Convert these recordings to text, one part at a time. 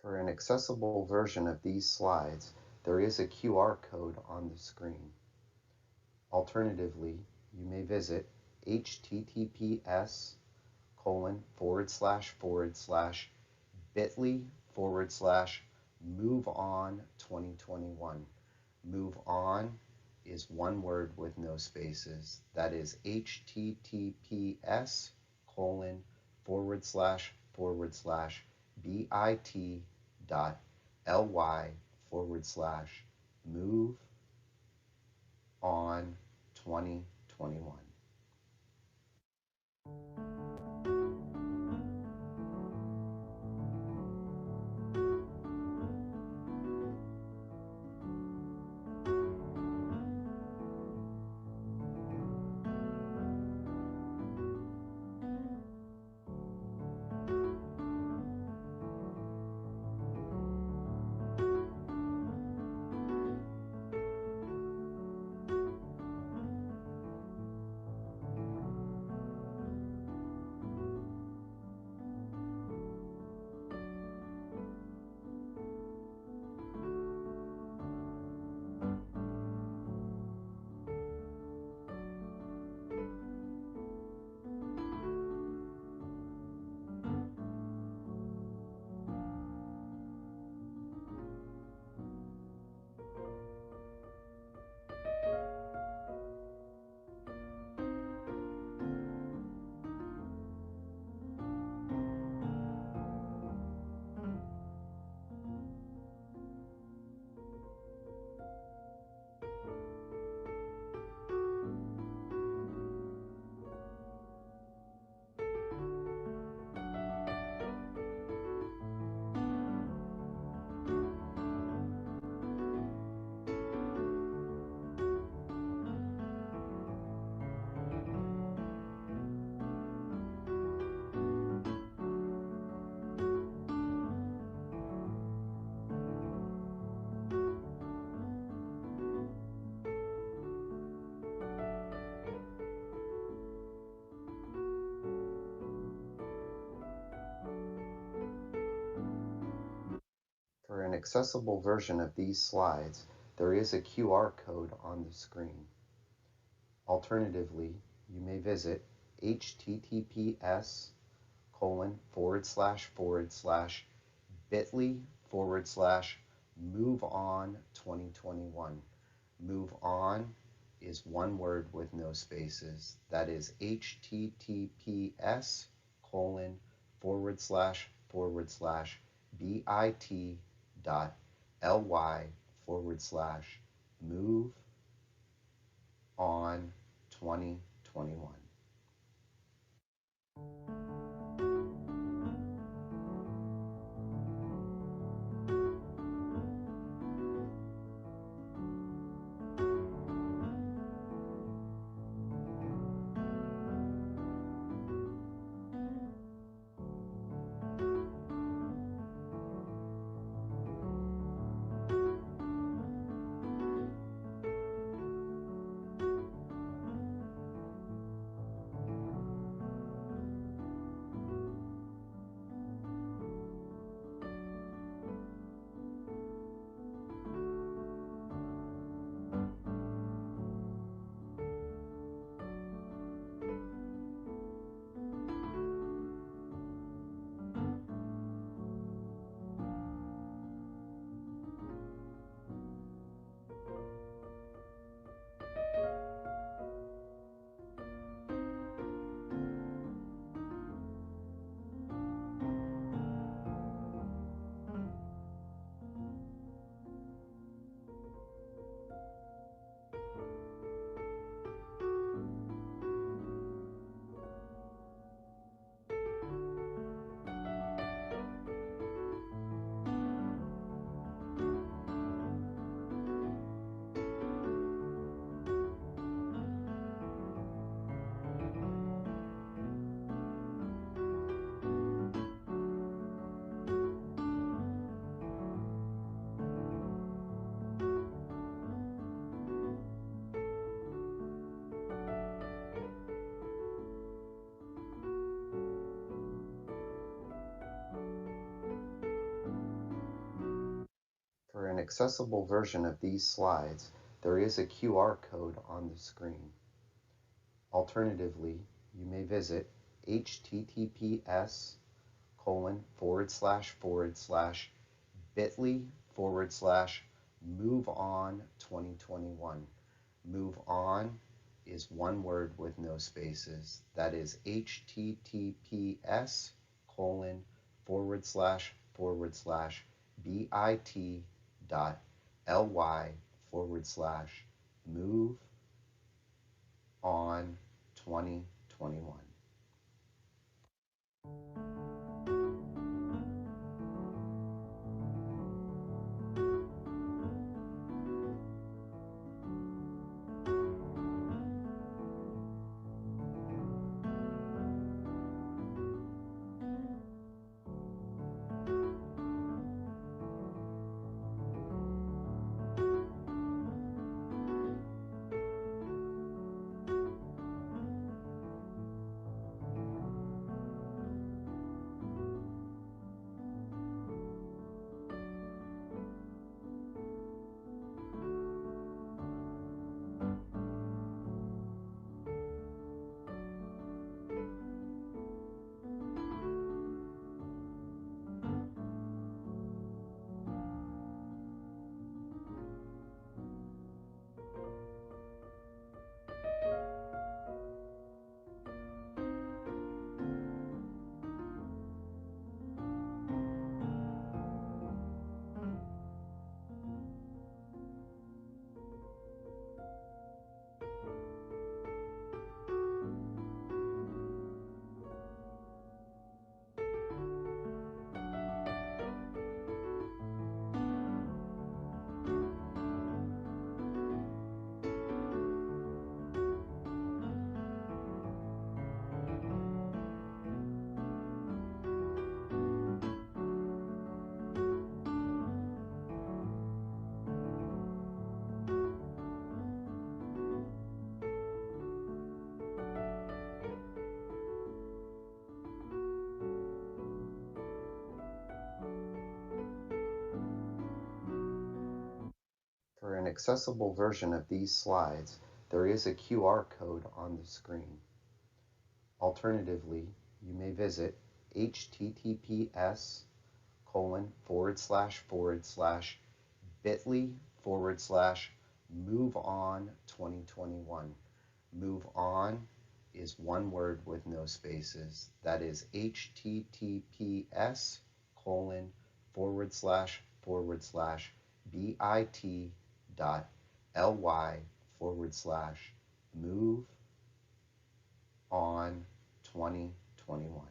For an accessible version of these slides, there is a QR code on the screen. Alternatively, you may visit https://bit.ly/move on 2021. Move on is one word with no spaces. That is https://bit.ly/move on 2021. For an accessible version of these slides, there is a QR code on the screen. Alternatively, you may visit https://bit.ly/move on 2021. Move on is one word with no spaces. That is https://bit.ly/move on 2021. accessible version of these slides, there is a QR code on the screen. Alternatively, you may visit https://bit.ly/move on 2021. Move on is one word with no spaces. That is https://bit.ly/move on 2021. For an accessible version of these slides, there is a QR code on the screen. Alternatively, you may visit https://bit.ly/move on 2021. Move on is one word with no spaces. That is https://bit.ly/move on 2021.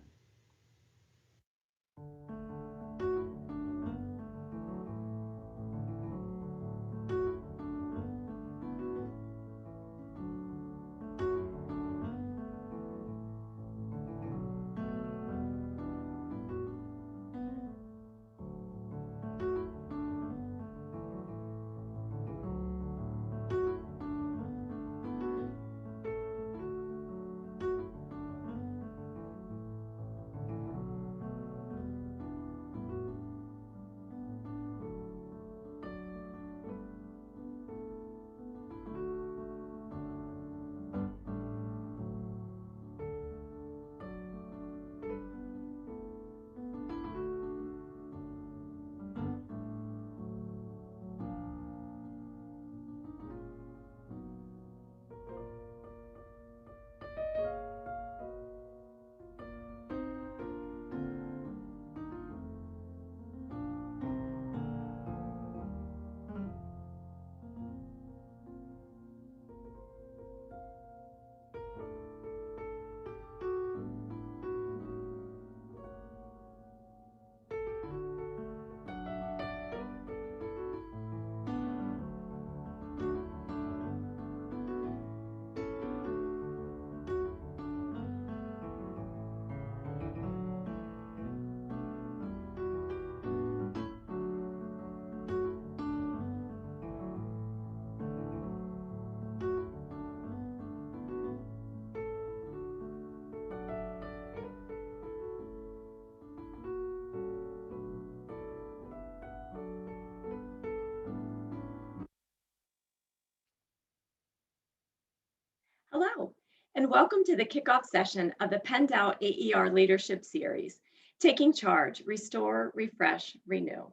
Hello, and welcome to the kickoff session of the Penn AER Leadership Series, Taking Charge, Restore, Refresh, Renew.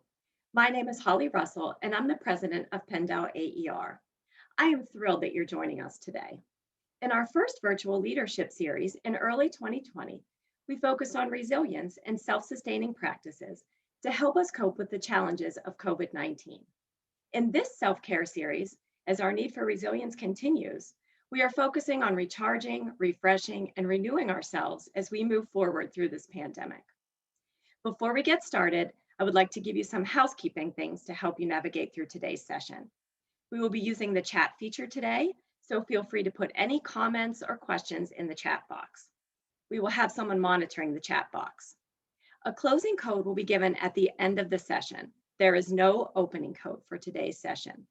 My name is Holly Russell, and I'm the president of Penn AER. I am thrilled that you're joining us today. In our first virtual leadership series in early 2020, we focused on resilience and self-sustaining practices to help us cope with the challenges of COVID-19. In this self-care series, as our need for resilience continues, we are focusing on recharging, refreshing, and renewing ourselves as we move forward through this pandemic. Before we get started, I would like to give you some housekeeping things to help you navigate through today's session. We will be using the chat feature today, so feel free to put any comments or questions in the chat box. We will have someone monitoring the chat box. A closing code will be given at the end of the session. There is no opening code for today's session.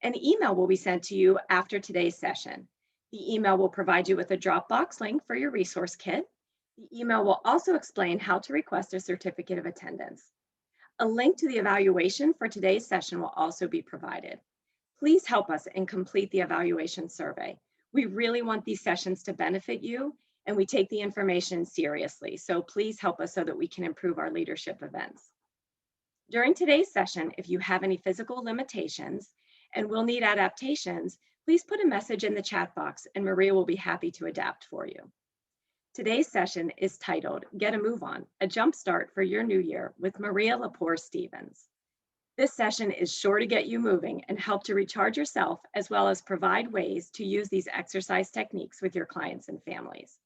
An email will be sent to you after today's session. The email will provide you with a Dropbox link for your resource kit. The email will also explain how to request a certificate of attendance. A link to the evaluation for today's session will also be provided. Please help us and complete the evaluation survey. We really want these sessions to benefit you, and we take the information seriously. So please help us so that we can improve our leadership events. During today's session, if you have any physical limitations and will need adaptations, please put a message in the chat box and Maria will be happy to adapt for you. Today's session is titled Get a Move On, a Jumpstart for Your New Year with Maria Lepore-Stevens. This session is sure to get you moving and help to recharge yourself, as well as provide ways to use these exercise techniques with your clients and families.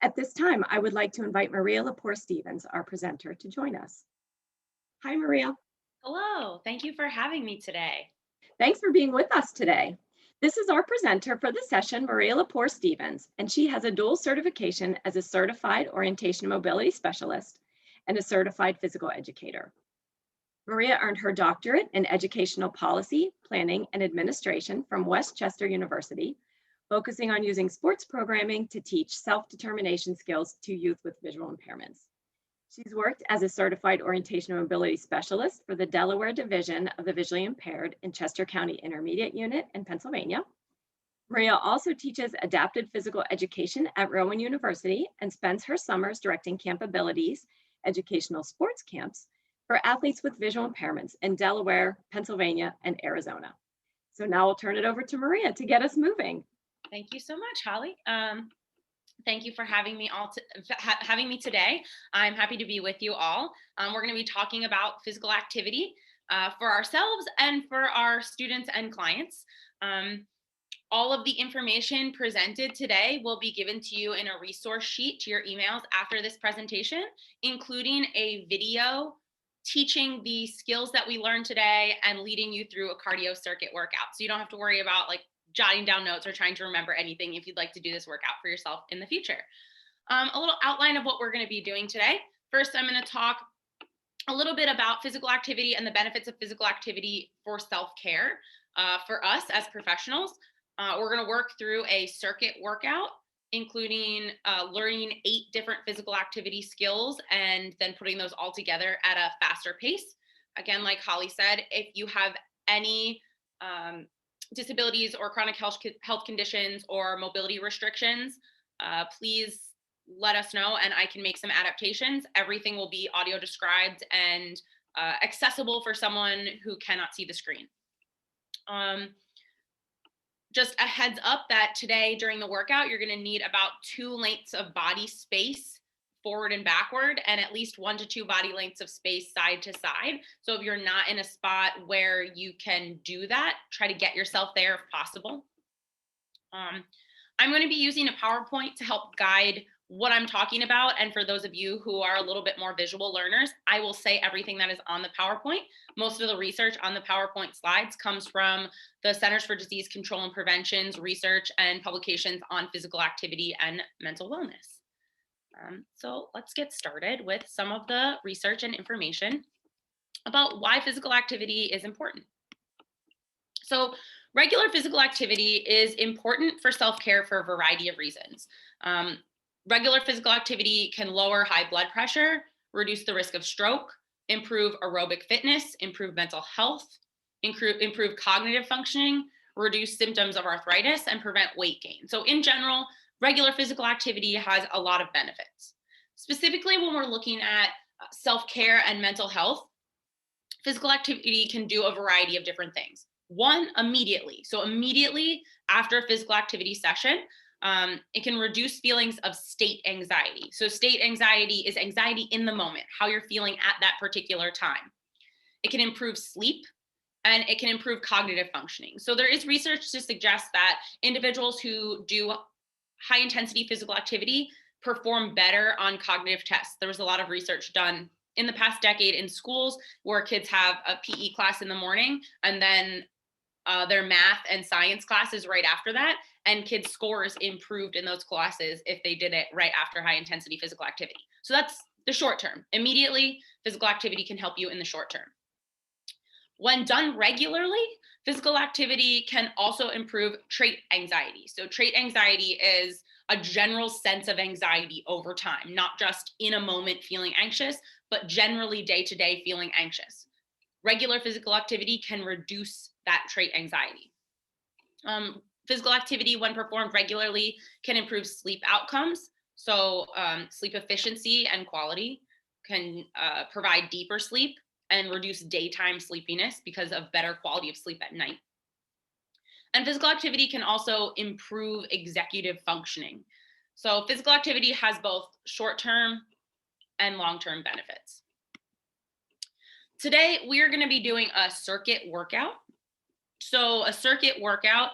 At this time, I would like to invite Maria Lepore-Stevens, our presenter, to join us. Hi, Maria. Hello, thank you for having me today. Thanks for being with us today. This is our presenter for the session, Maria Lepore-Stevens, and she has a dual certification as a certified orientation and mobility specialist and a certified physical educator. Maria earned her doctorate in educational policy, planning, and administration from West Chester University, focusing on using sports programming to teach self-determination skills to youth with visual impairments. She's worked as a certified orientation and mobility specialist for the Delaware Division of the Visually Impaired in Chester County Intermediate Unit in Pennsylvania. Maria also teaches adapted physical education at Rowan University and spends her summers directing Camp Abilities, educational sports camps for athletes with visual impairments in Delaware, Pennsylvania, and Arizona. So now I'll turn it over to Maria to get us moving. Thank you so much, Holly. Thank you for having me having me today. I'm happy to be with you all. We're going to be talking about physical activity for ourselves and for our students and clients. All of the information presented today will be given to you in a resource sheet to your emails after this presentation, including a video teaching the skills that we learned today and leading you through a cardio circuit workout. So you don't have to worry about jotting down notes or trying to remember anything if you'd like to do this workout for yourself in the future. A little outline of what we're going to be doing today. First, I'm going to talk a little bit about physical activity and the benefits of physical activity for self-care for us as professionals. We're going to work through a circuit workout, including learning 8 different physical activity skills and then putting those all together at a faster pace. Again, like Holly said, if you have any disabilities or chronic health conditions or mobility restrictions, please let us know and I can make some adaptations. Everything will be audio described and accessible for someone who cannot see the screen. Just a heads up that today during the workout, you're going to need about 2 lengths of body space forward and backward, and at least 1 to 2 body lengths of space side to side. So if you're not in a spot where you can do that, try to get yourself there if possible. I'm going to be using a PowerPoint to help guide what I'm talking about. And for those of you who are a little bit more visual learners, I will say everything that is on the PowerPoint. Most of the research on the PowerPoint slides comes from the Centers for Disease Control and Prevention's research and publications on physical activity and mental wellness. So let's get started with some of the research and information about why physical activity is important. So regular physical activity is important for self-care for a variety of reasons. Regular physical activity can lower high blood pressure, reduce the risk of stroke, improve aerobic fitness, improve mental health, improve cognitive functioning, reduce symptoms of arthritis, and prevent weight gain. So in general, regular physical activity has a lot of benefits. Specifically, when we're looking at self-care and mental health, physical activity can do a variety of different things. One, immediately. So immediately after a physical activity session, it can reduce feelings of state anxiety. So state anxiety is anxiety in the moment, how you're feeling at that particular time. It can improve sleep, and it can improve cognitive functioning. So there is research to suggest that individuals who do high intensity physical activity perform better on cognitive tests. There was a lot of research done in the past decade in schools where kids have a PE class in the morning and then their math and science classes right after that. And kids' scores improved in those classes if they did it right after high intensity physical activity. So that's the short term. Immediately, physical activity can help you in the short term. When done regularly, physical activity can also improve trait anxiety. So trait anxiety is a general sense of anxiety over time, not just in a moment feeling anxious, but generally day-to-day feeling anxious. Regular physical activity can reduce that trait anxiety. Physical activity, when performed regularly, can improve sleep outcomes. So sleep efficiency and quality, can provide deeper sleep and reduce daytime sleepiness because of better quality of sleep at night. And physical activity can also improve executive functioning. So physical activity has both short-term and long-term benefits. Today, we're going to be doing a circuit workout. So a circuit workout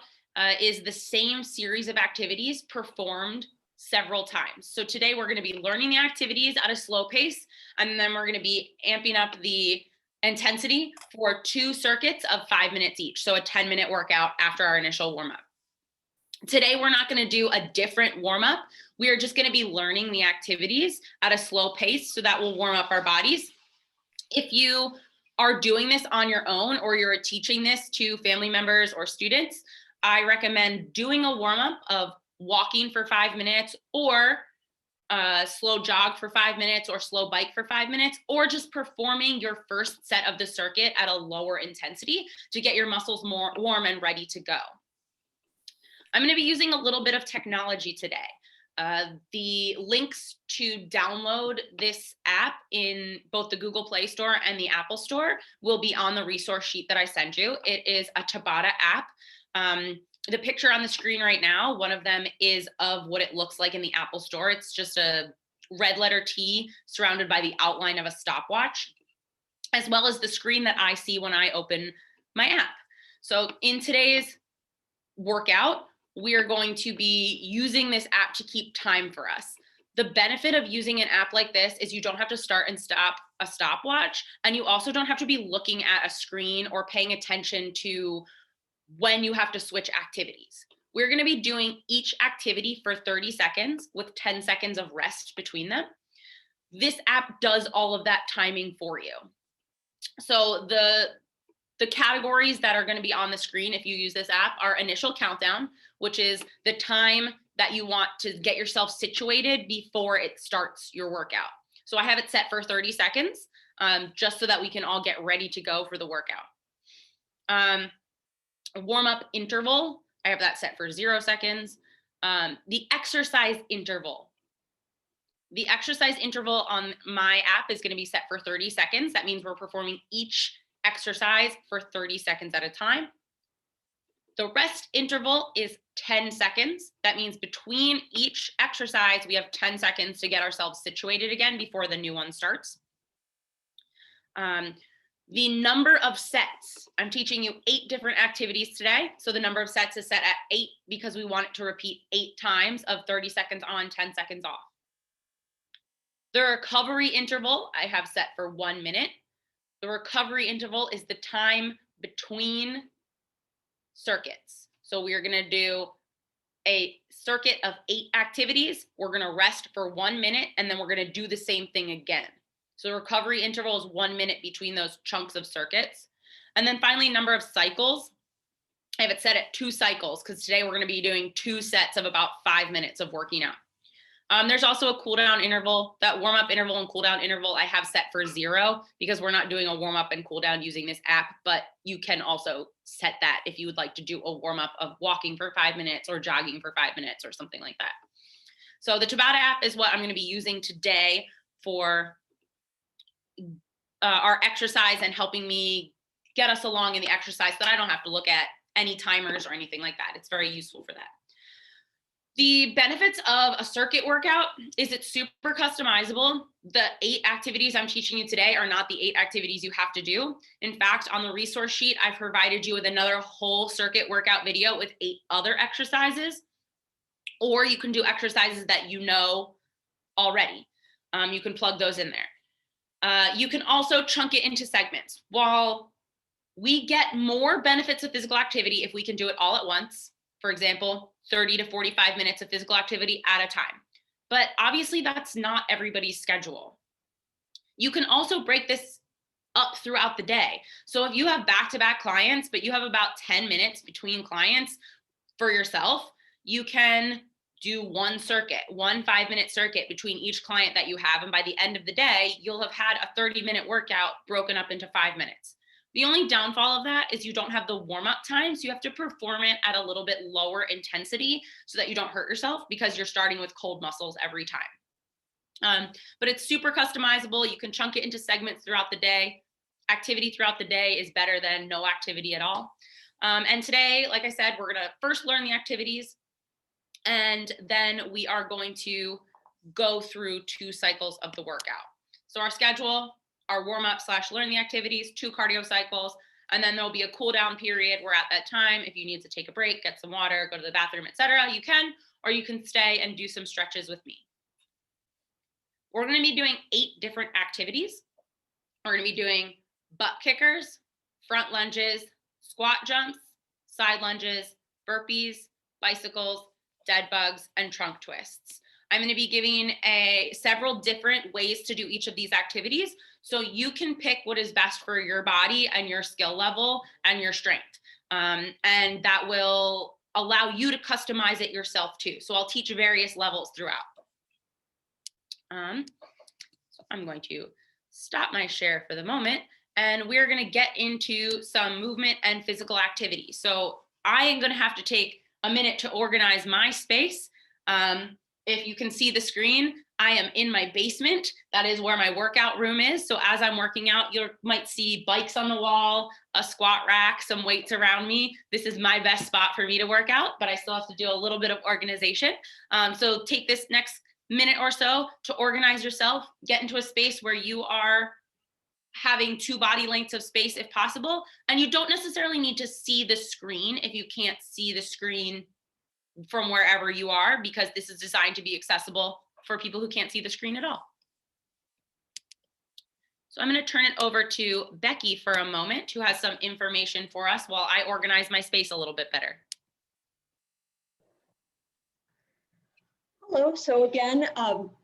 is the same series of activities performed several times. So today we're going to be learning the activities at a slow pace, and then we're going to be amping up the intensity for 2 circuits of 5 minutes each. So a 10-minute workout after our initial warm-up. Today, we're not going to do a different warm-up. We are just going to be learning the activities at a slow pace so that will warm up our bodies. If you are doing this on your own or you're teaching this to family members or students, I recommend doing a warm-up of walking for 5 minutes, or slow jog for 5 minutes, or slow bike for 5 minutes, or just performing your first set of the circuit at a lower intensity to get your muscles more warm and ready to go. I'm going to be using a little bit of technology today. The links to download this app in both the Google Play Store and the Apple Store will be on the resource sheet that I send you. It is a Tabata app. The picture on the screen right now, one of them is of what it looks like in the Apple Store. It's just a red letter T surrounded by the outline of a stopwatch, as well as the screen that I see when I open my app. So in today's workout, we are going to be using this app to keep time for us. The benefit of using an app like this is you don't have to start and stop a stopwatch, and you also don't have to be looking at a screen or paying attention to when you have to switch activities. We're going to be doing each activity for 30 seconds with 10 seconds of rest between them. This app does all of that timing for you. So the categories that are going to be on the screen if you use this app are initial countdown, which is the time that you want to get yourself situated before it starts your workout. So I have it set for 30 seconds, just so that we can all get ready to go for the workout. Warm-up interval, I have that set for 0 seconds. The exercise interval. The exercise interval on my app is going to be set for 30 seconds. That means we're performing each exercise for 30 seconds at a time. The rest interval is 10 seconds. That means between each exercise, we have 10 seconds to get ourselves situated again before the new one starts. The number of sets, I'm teaching you 8 different activities today. So the number of sets is set at 8 because we want it to repeat 8 times of 30 seconds on, 10 seconds off. The recovery interval I have set for 1 minute. The recovery interval is the time between circuits. So we are going to do a circuit of 8 activities. We're going to rest for 1 minute, and then we're going to do the same thing again. So the recovery interval is 1 minute between those chunks of circuits. And then finally, number of cycles. I have it set at 2 cycles because today we're going to be doing 2 sets of about 5 minutes of working out. There's also a cool down interval. That warm up interval and cool down interval I have set for 0 because we're not doing a warm up and cool down using this app, but you can also set that if you would like to do a warm up of walking for 5 minutes or jogging for 5 minutes or something like that. So the Tabata app is what I'm going to be using today for our exercise and helping me get us along in the exercise, so that I don't have to look at any timers or anything like that. It's very useful for that. The benefits of a circuit workout is it's super customizable. The 8 activities I'm teaching you today are not the 8 activities you have to do. In fact, on the resource sheet, I've provided you with another whole circuit workout video with 8 other exercises, or you can do exercises that you know already. You can plug those in there. You can also chunk it into segments. While we get more benefits of physical activity if we can do it all at once, for example, 30 to 45 minutes of physical activity at a time. But obviously that's not everybody's schedule. You can also break this up throughout the day. So if you have back-to-back clients, but you have about 10 minutes between clients for yourself, you can do one 5-minute circuit between each client that you have. And by the end of the day, you'll have had a 30-minute workout broken up into 5 minutes. The only downfall of that is you don't have the warm-up time, so you have to perform it at a little bit lower intensity so that you don't hurt yourself, because you're starting with cold muscles every time. But it's super customizable. You can chunk it into segments throughout the day. Activity throughout the day is better than no activity at all. And today, like I said, we're going to first learn the activities, and then we are going to go through 2 cycles of the workout. So our schedule, our warm-up / learn the activities, 2 cardio cycles, and then there'll be a cool down period where at that time, if you need to take a break, get some water, go to the bathroom, etc., you can, or you can stay and do some stretches with me. We're going to be doing 8 different activities. We're going to be doing butt kickers, front lunges, squat jumps, side lunges, burpees, bicycles, dead bugs, and trunk twists. I'm going to be giving several different ways to do each of these activities, so you can pick what is best for your body and your skill level and your strength. And that will allow you to customize it yourself too. So I'll teach various levels throughout. So I'm going to stop my share for the moment, and we're going to get into some movement and physical activity. So I am going to have to take a minute to organize my space. If you can see the screen, I am in my basement. That is where my workout room is. So as I'm working out, you might see bikes on the wall, a squat rack, some weights around me. This is my best spot for me to work out, but I still have to do a little bit of organization. So take this next minute or so to organize yourself, get into a space where you are having 2 body lengths of space if possible. And you don't necessarily need to see the screen if you can't see the screen from wherever you are, because this is designed to be accessible for people who can't see the screen at all. So I'm going to turn it over to Becky for a moment, who has some information for us while I organize my space a little bit better. Hello. So again,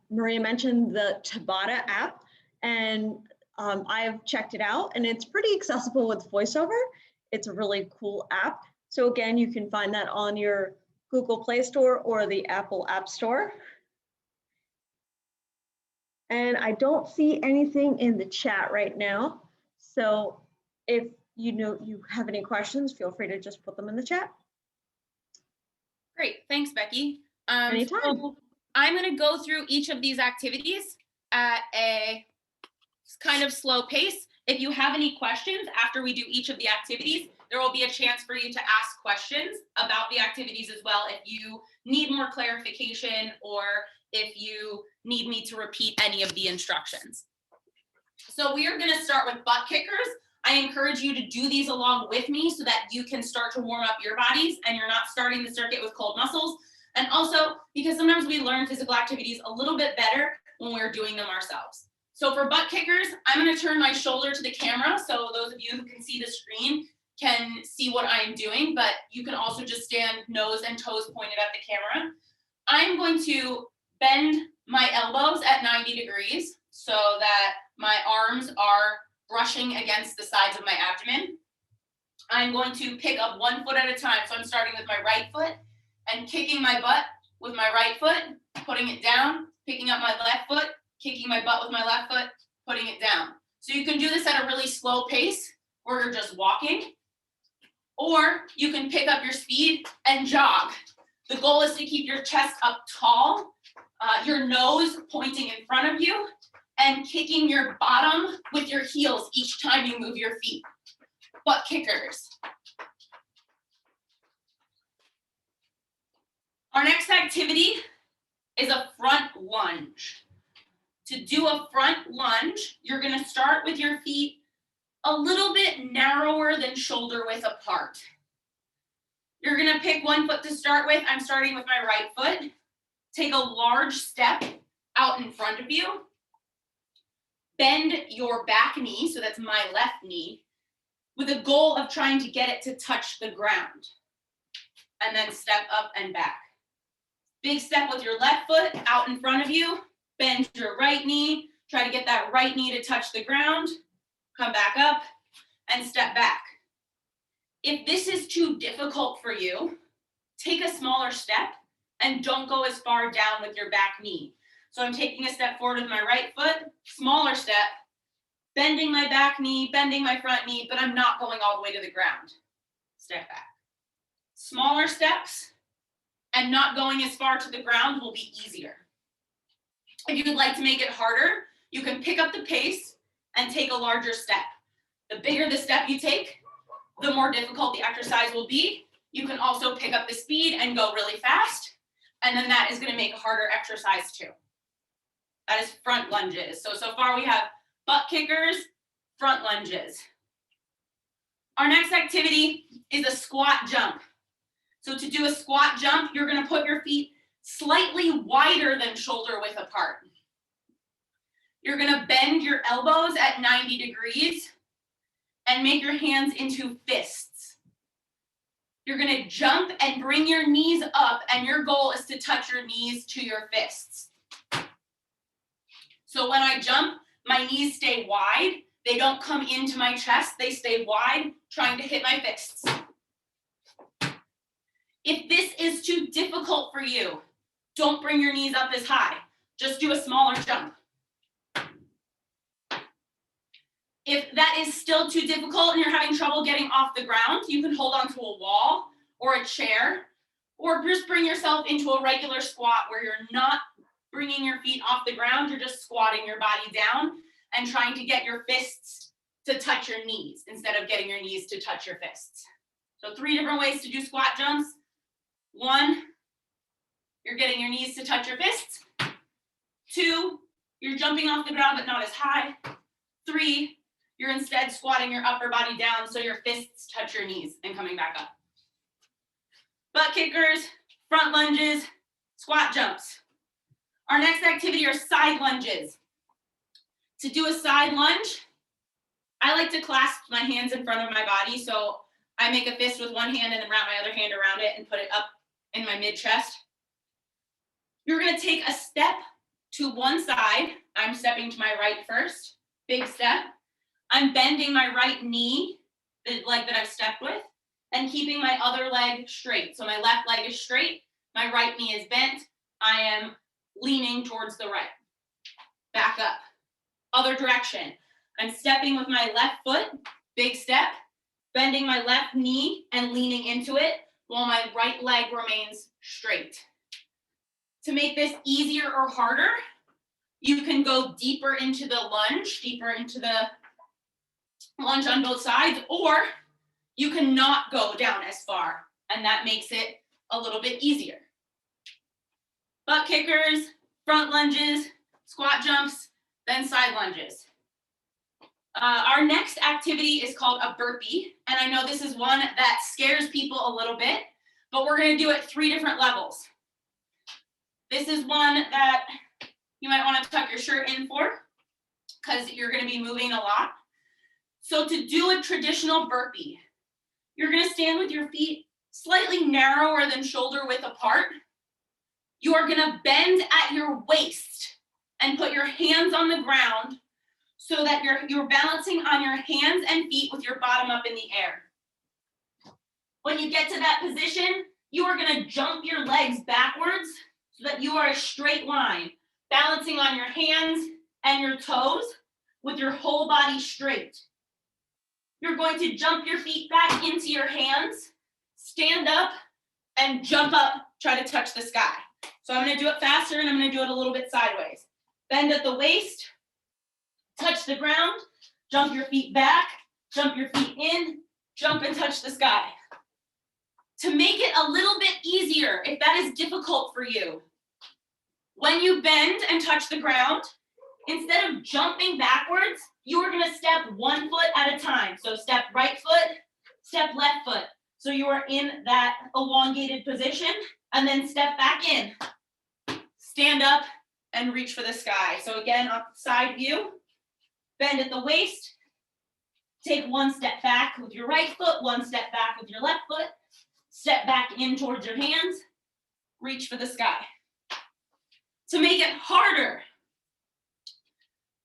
Maria mentioned the Tabata app, and I've checked it out, and it's pretty accessible with VoiceOver. It's a really cool app. So again, you can find that on your Google Play Store or the Apple App Store. And I don't see anything in the chat right now. So if you have any questions, feel free to just put them in the chat. Great, thanks, Becky. Anytime. So I'm going to go through each of these activities at a kind of slow pace. If you have any questions after we do each of the activities, there will be a chance for you to ask questions about the activities as well if you need more clarification or if you need me to repeat any of the instructions. So we are going to start with butt kickers. I encourage you to do these along with me so that you can start to warm up your bodies and you're not starting the circuit with cold muscles. And also because sometimes we learn physical activities a little bit better when we're doing them ourselves. So for butt kickers, I'm going to turn my shoulder to the camera so those of you who can see the screen can see what I am doing, but you can also just stand nose and toes pointed at the camera. I'm going to bend my elbows at 90 degrees so that my arms are brushing against the sides of my abdomen. I'm going to pick up 1 foot at a time. So I'm starting with my right foot and kicking my butt with my right foot, putting it down, picking up my left foot, kicking my butt with my left foot, putting it down. So you can do this at a really slow pace where you're just walking. Or you can pick up your speed and jog. The goal is to keep your chest up tall, your nose pointing in front of you, and kicking your bottom with your heels each time you move your feet. Butt kickers. Our next activity is a front lunge. To do a front lunge, you're gonna start with your feet a little bit narrower than shoulder width apart. You're gonna pick one foot to start with. I'm starting with my right foot. Take a large step out in front of you. Bend your back knee, so that's my left knee, with a goal of trying to get it to touch the ground. And then step up and back. Big step with your left foot out in front of you. Bend your right knee. Try to get that right knee to touch the ground. Come back up and step back. If this is too difficult for you, take a smaller step and don't go as far down with your back knee. So I'm taking a step forward with my right foot, smaller step, bending my back knee, bending my front knee, but I'm not going all the way to the ground. Step back. Smaller steps and not going as far to the ground will be easier. If you would like to make it harder, you can pick up the pace and take a larger step. The bigger the step you take, the more difficult the exercise will be. You can also pick up the speed and go really fast, and then that is going to make a harder exercise too. That is front lunges. So far we have butt kickers, front lunges. Our next activity is a squat jump. So to do a squat jump, you're going to put your feet slightly wider than shoulder width apart. You're going to bend your elbows at 90 degrees and make your hands into fists. You're going to jump and bring your knees up, and your goal is to touch your knees to your fists. So when I jump, my knees stay wide. They don't come into my chest. They stay wide, trying to hit my fists. If this is too difficult for you, don't bring your knees up as high. Just do a smaller jump. If that is still too difficult and you're having trouble getting off the ground, you can hold onto a wall or a chair, or just bring yourself into a regular squat where you're not bringing your feet off the ground, you're just squatting your body down and trying to get your fists to touch your knees instead of getting your knees to touch your fists. So 3 different ways to do squat jumps. 1, you're getting your knees to touch your fists. 2, you're jumping off the ground but not as high. 3, you're instead squatting your upper body down so your fists touch your knees and coming back up. Butt kickers, front lunges, squat jumps. Our next activity are side lunges. To do a side lunge, I like to clasp my hands in front of my body. So I make a fist with one hand and then wrap my other hand around it and put it up in my mid-chest. You're going to take a step to one side. I'm stepping to my right first. Big step. I'm bending my right knee, the leg that I've stepped with, and keeping my other leg straight. So my left leg is straight. My right knee is bent. I am leaning towards the right. Back up. Other direction. I'm stepping with my left foot, big step, bending my left knee and leaning into it while my right leg remains straight. To make this easier or harder, you can go deeper into the lunge on both sides, or you can not go down as far, and that makes it a little bit easier. Butt kickers, front lunges, squat jumps, then side lunges. Our next activity is called a burpee, and I know this is one that scares people a little bit, but we're going to do it 3 different levels. This is one that you might want to tuck your shirt in for because you're going to be moving a lot. So to do a traditional burpee, you're going to stand with your feet slightly narrower than shoulder width apart. You are going to bend at your waist and put your hands on the ground so that you're balancing on your hands and feet with your bottom up in the air. When you get to that position, you are going to jump your legs backwards so that you are a straight line, balancing on your hands and your toes with your whole body straight. You're going to jump your feet back into your hands, stand up, and jump up, try to touch the sky. So I'm gonna do it faster and I'm gonna do it a little bit sideways. Bend at the waist, touch the ground, jump your feet back, jump your feet in, jump and touch the sky. To make it a little bit easier, if that is difficult for you, when you bend and touch the ground, instead of jumping backwards, you are gonna step 1 foot at a time. So step right foot, step left foot. So you are in that elongated position, and then step back in. Stand up and reach for the sky. So again, on side view, bend at the waist, take 1 step back with your right foot, 1 step back with your left foot, step back in towards your hands, reach for the sky. To make it harder,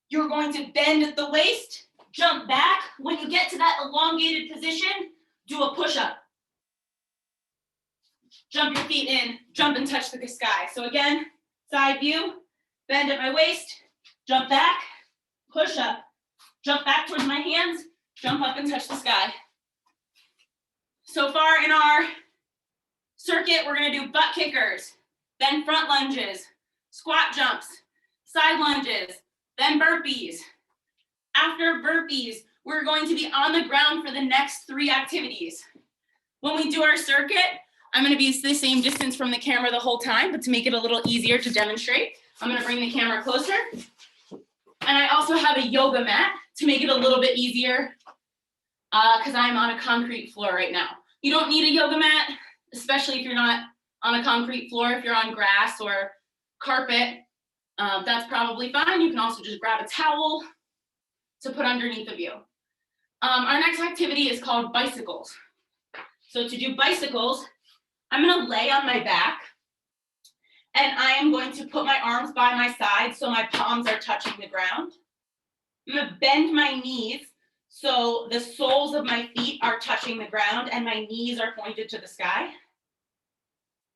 you're going to bend at the waist, jump back. When you get to that elongated position, do a push-up. Jump your feet in, jump and touch the sky. So again, side view, bend at my waist, jump back, push up, jump back towards my hands, jump up and touch the sky. So far in our circuit, we're gonna do butt kickers, then front lunges, squat jumps, side lunges, then burpees. After burpees, we're going to be on the ground for the next 3 activities. When we do our circuit, I'm gonna be the same distance from the camera the whole time, but to make it a little easier to demonstrate, I'm gonna bring the camera closer. And I also have a yoga mat to make it a little bit easier because I'm on a concrete floor right now. You don't need a yoga mat, especially if you're not on a concrete floor. If you're on grass or carpet, that's probably fine. You can also just grab a towel to put underneath of you. Our next activity is called bicycles. So to do bicycles, I'm gonna lay on my back and I am going to put my arms by my side so my palms are touching the ground. I'm gonna bend my knees so the soles of my feet are touching the ground and my knees are pointed to the sky.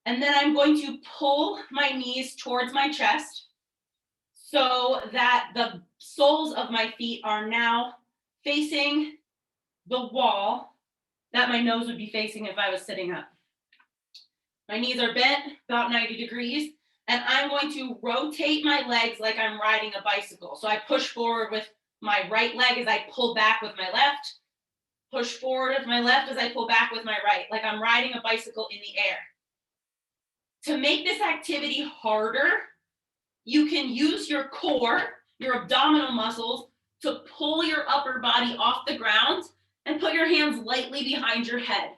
And then I'm going to pull my knees towards my chest so that the soles of my feet are now facing the wall that my nose would be facing if I was sitting up. My knees are bent about 90 degrees, and I'm going to rotate my legs like I'm riding a bicycle. So I push forward with my right leg as I pull back with my left, push forward with my left as I pull back with my right, like I'm riding a bicycle in the air. To make this activity harder, you can use your core, your abdominal muscles, to pull your upper body off the ground and put your hands lightly behind your head.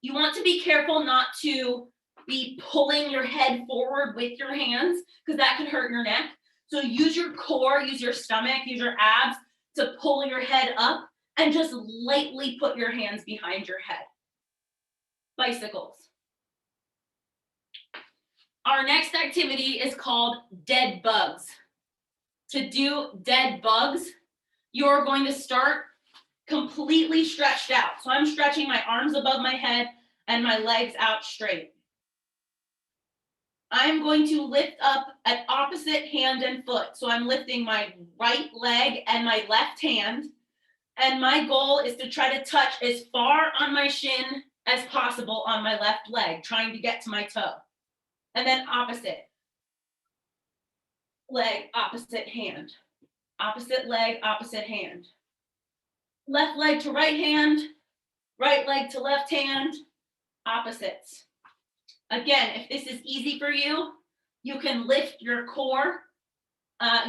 You want to be careful not to be pulling your head forward with your hands because that could hurt your neck. So use your core, use your stomach, use your abs to pull your head up and just lightly put your hands behind your head. Bicycles. Our next activity is called dead bugs. To do dead bugs, you're going to start completely stretched out. So I'm stretching my arms above my head and my legs out straight. I'm going to lift up at opposite hand and foot. So I'm lifting my right leg and my left hand. And my goal is to try to touch as far on my shin as possible on my left leg, trying to get to my toe. And then opposite leg, opposite hand, opposite leg, opposite hand. Left leg to right hand, right leg to left hand, opposites. Again, if this is easy for you, you can lift your core.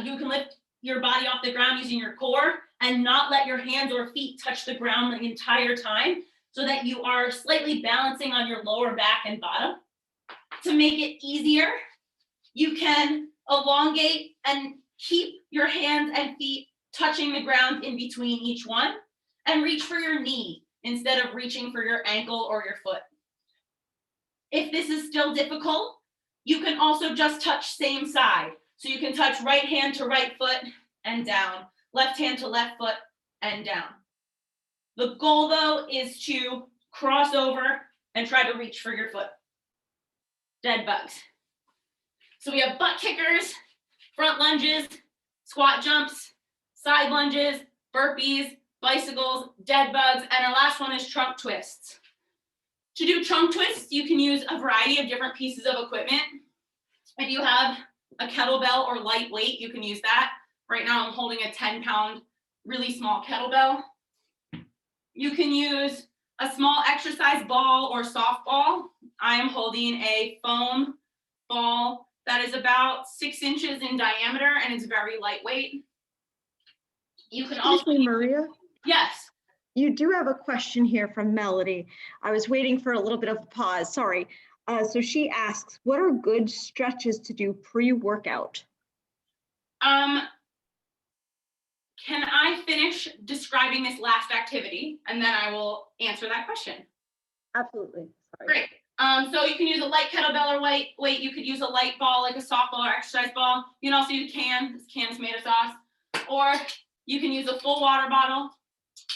You can lift your body off the ground using your core and not let your hands or feet touch the ground the entire time so that you are slightly balancing on your lower back and bottom. To make it easier, you can elongate and keep your hands and feet touching the ground in between each one and reach for your knee instead of reaching for your ankle or your foot. If this is still difficult, you can also just touch same side. So you can touch right hand to right foot and down, left hand to left foot and down. The goal though is to cross over and try to reach for your foot. Dead bugs. So we have butt kickers, front lunges, squat jumps, side lunges, burpees, bicycles, dead bugs, and our last one is trunk twists. To do trunk twists, you can use a variety of different pieces of equipment. If you have a kettlebell or lightweight, you can use that. Right now I'm holding a 10-pound, really small kettlebell. You can use a small exercise ball or softball. I am holding a foam ball that is about 6 inches in diameter and it's very lightweight. You can also, Excuse me, Maria. yes. You do have a question here from Melody. I was waiting for a little bit of a pause, sorry. So she asks, what are good stretches to do pre-workout? Can I finish describing this last activity and then I will answer that question? Absolutely, sorry. Great. So you can use a light kettlebell or weight. You could use a light ball like a softball or exercise ball. You can also use a can. This can is tomato sauce. Or you can use a full water bottle,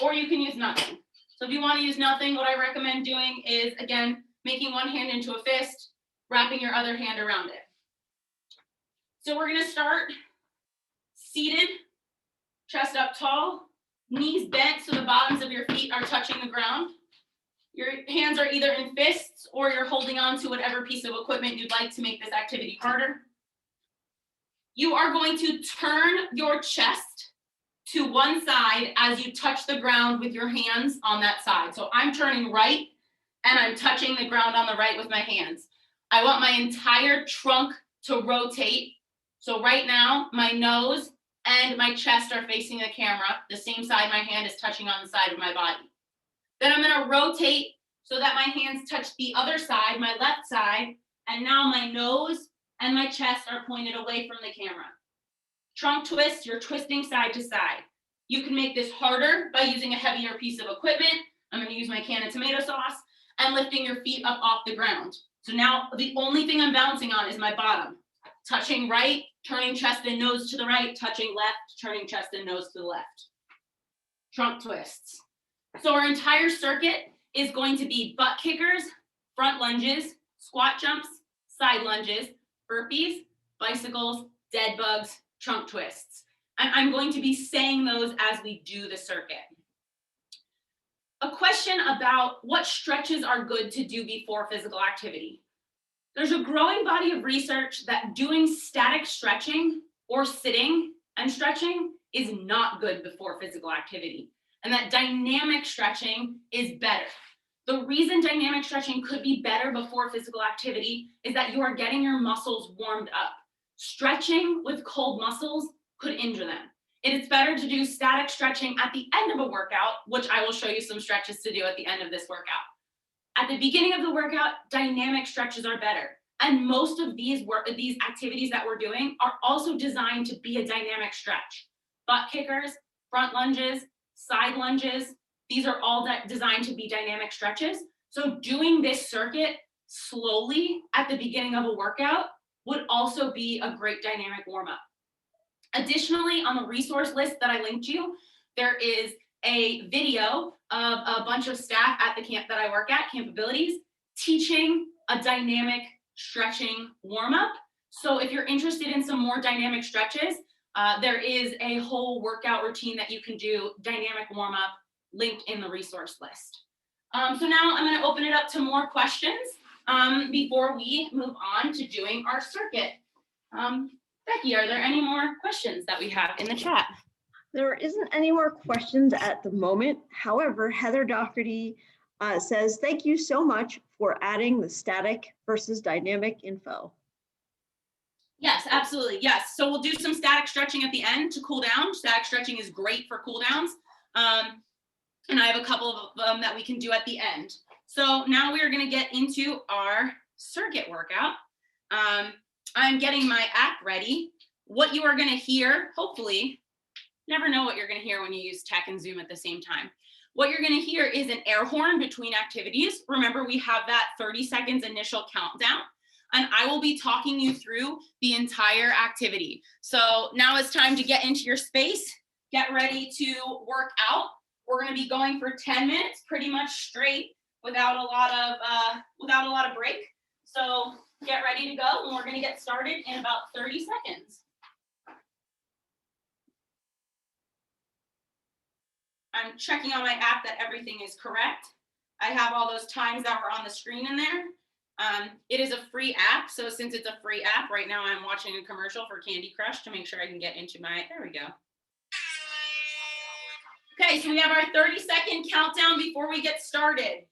or you can use nothing. So if you want to use nothing, what I recommend doing is, again, making one hand into a fist, wrapping your other hand around it. So we're going to start seated, chest up tall, knees bent so the bottoms of your feet are touching the ground. Your hands are either in fists or you're holding on to whatever piece of equipment you'd like to make this activity harder. You are going to turn your chest to one side as you touch the ground with your hands on that side. So I'm turning right and I'm touching the ground on the right with my hands. I want my entire trunk to rotate. So right now, my nose and my chest are facing the camera, the same side my hand is touching on the side of my body. Then I'm going to rotate so that my hands touch the other side, my left side, and now my nose and my chest are pointed away from the camera. Trunk twist, you're twisting side to side. You can make this harder by using a heavier piece of equipment. I'm going to use my can of tomato sauce and lifting your feet up off the ground. So now the only thing I'm balancing on is my bottom. Touching right, turning chest and nose to the right, touching left, turning chest and nose to the left. Trunk twists. So our entire circuit is going to be butt kickers, front lunges, squat jumps, side lunges, burpees, bicycles, dead bugs, trunk twists. And I'm going to be saying those as we do the circuit. A question about what stretches are good to do before physical activity. There's a growing body of research that doing static stretching or sitting and stretching is not good before physical activity, and that dynamic stretching is better. The reason dynamic stretching could be better before physical activity is that you are getting your muscles warmed up. Stretching with cold muscles could injure them. It is better to do static stretching at the end of a workout, which I will show you some stretches to do at the end of this workout. At the beginning of the workout, dynamic stretches are better. And most of these activities that we're doing are also designed to be a dynamic stretch. Butt kickers, front lunges, side lunges, these are all designed to be dynamic stretches. So doing this circuit slowly at the beginning of a workout would also be a great dynamic warm-up. Additionally, on the resource list that I linked you, there is a video of a bunch of staff at the camp that I work at, Campabilities, teaching a dynamic stretching warm-up. So if you're interested in some more dynamic stretches, there is a whole workout routine that you can do, dynamic warm-up, linked in the resource list. So now I'm going to open it up to more questions before we move on to doing our circuit. Becky, are there any more questions that we have in the chat? There isn't any more questions at the moment. However, Heather Doherty says, thank you so much for adding the static versus dynamic info. Yes, absolutely. Yes. So we'll do some static stretching at the end to cool down. Static stretching is great for cool downs. And I have a couple of them that we can do at the end. So now we are going to get into our circuit workout. I'm getting my app ready. What you are going to hear, hopefully, never know what you're going to hear when you use tech and Zoom at the same time. What you're going to hear is an air horn between activities. Remember, we have that 30 seconds initial countdown, and I will be talking you through the entire activity. So now it's time to get into your space, get ready to work out. We're going to be going for 10 minutes, pretty much straight, without a lot of break. So get ready to go, and we're going to get started in about 30 seconds. I'm checking on my app that everything is correct. I have all those times that were on the screen in there. It is a free app, so since it's a free app, right now I'm watching a commercial for Candy Crush to make sure I can get into my, there we go. Okay, so we have our 30-second countdown before we get started.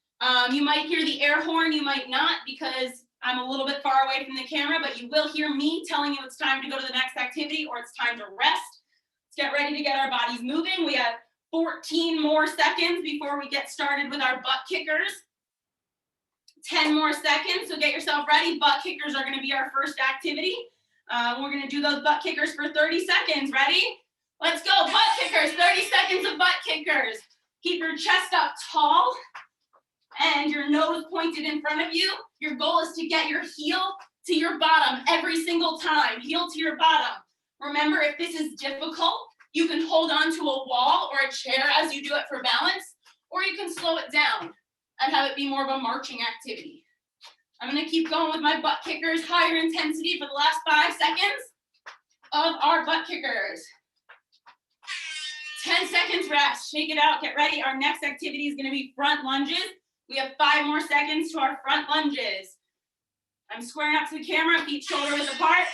You might hear the air horn, you might not, because I'm a little bit far away from the camera, but you will hear me telling you it's time to go to the next activity or it's time to rest. Let's get ready to get our bodies moving. We have 14 more seconds before we get started with our butt kickers. 10 more seconds, so get yourself ready. Butt kickers are gonna be our first activity. We're gonna do those butt kickers for 30 seconds. Ready? Let's go, butt kickers, 30 seconds of butt kickers. Keep your chest up tall and your nose pointed in front of you. Your goal is to get your heel to your bottom every single time, heel to your bottom. Remember, if this is difficult, you can hold on to a wall or a chair as you do it for balance, or you can slow it down and have it be more of a marching activity. I'm gonna keep going with my butt kickers, higher intensity for the last 5 seconds of our butt kickers. 10 seconds rest, shake it out, get ready. Our next activity is gonna be front lunges. We have 5 more seconds to our front lunges. I'm squaring up to the camera, feet shoulder width apart.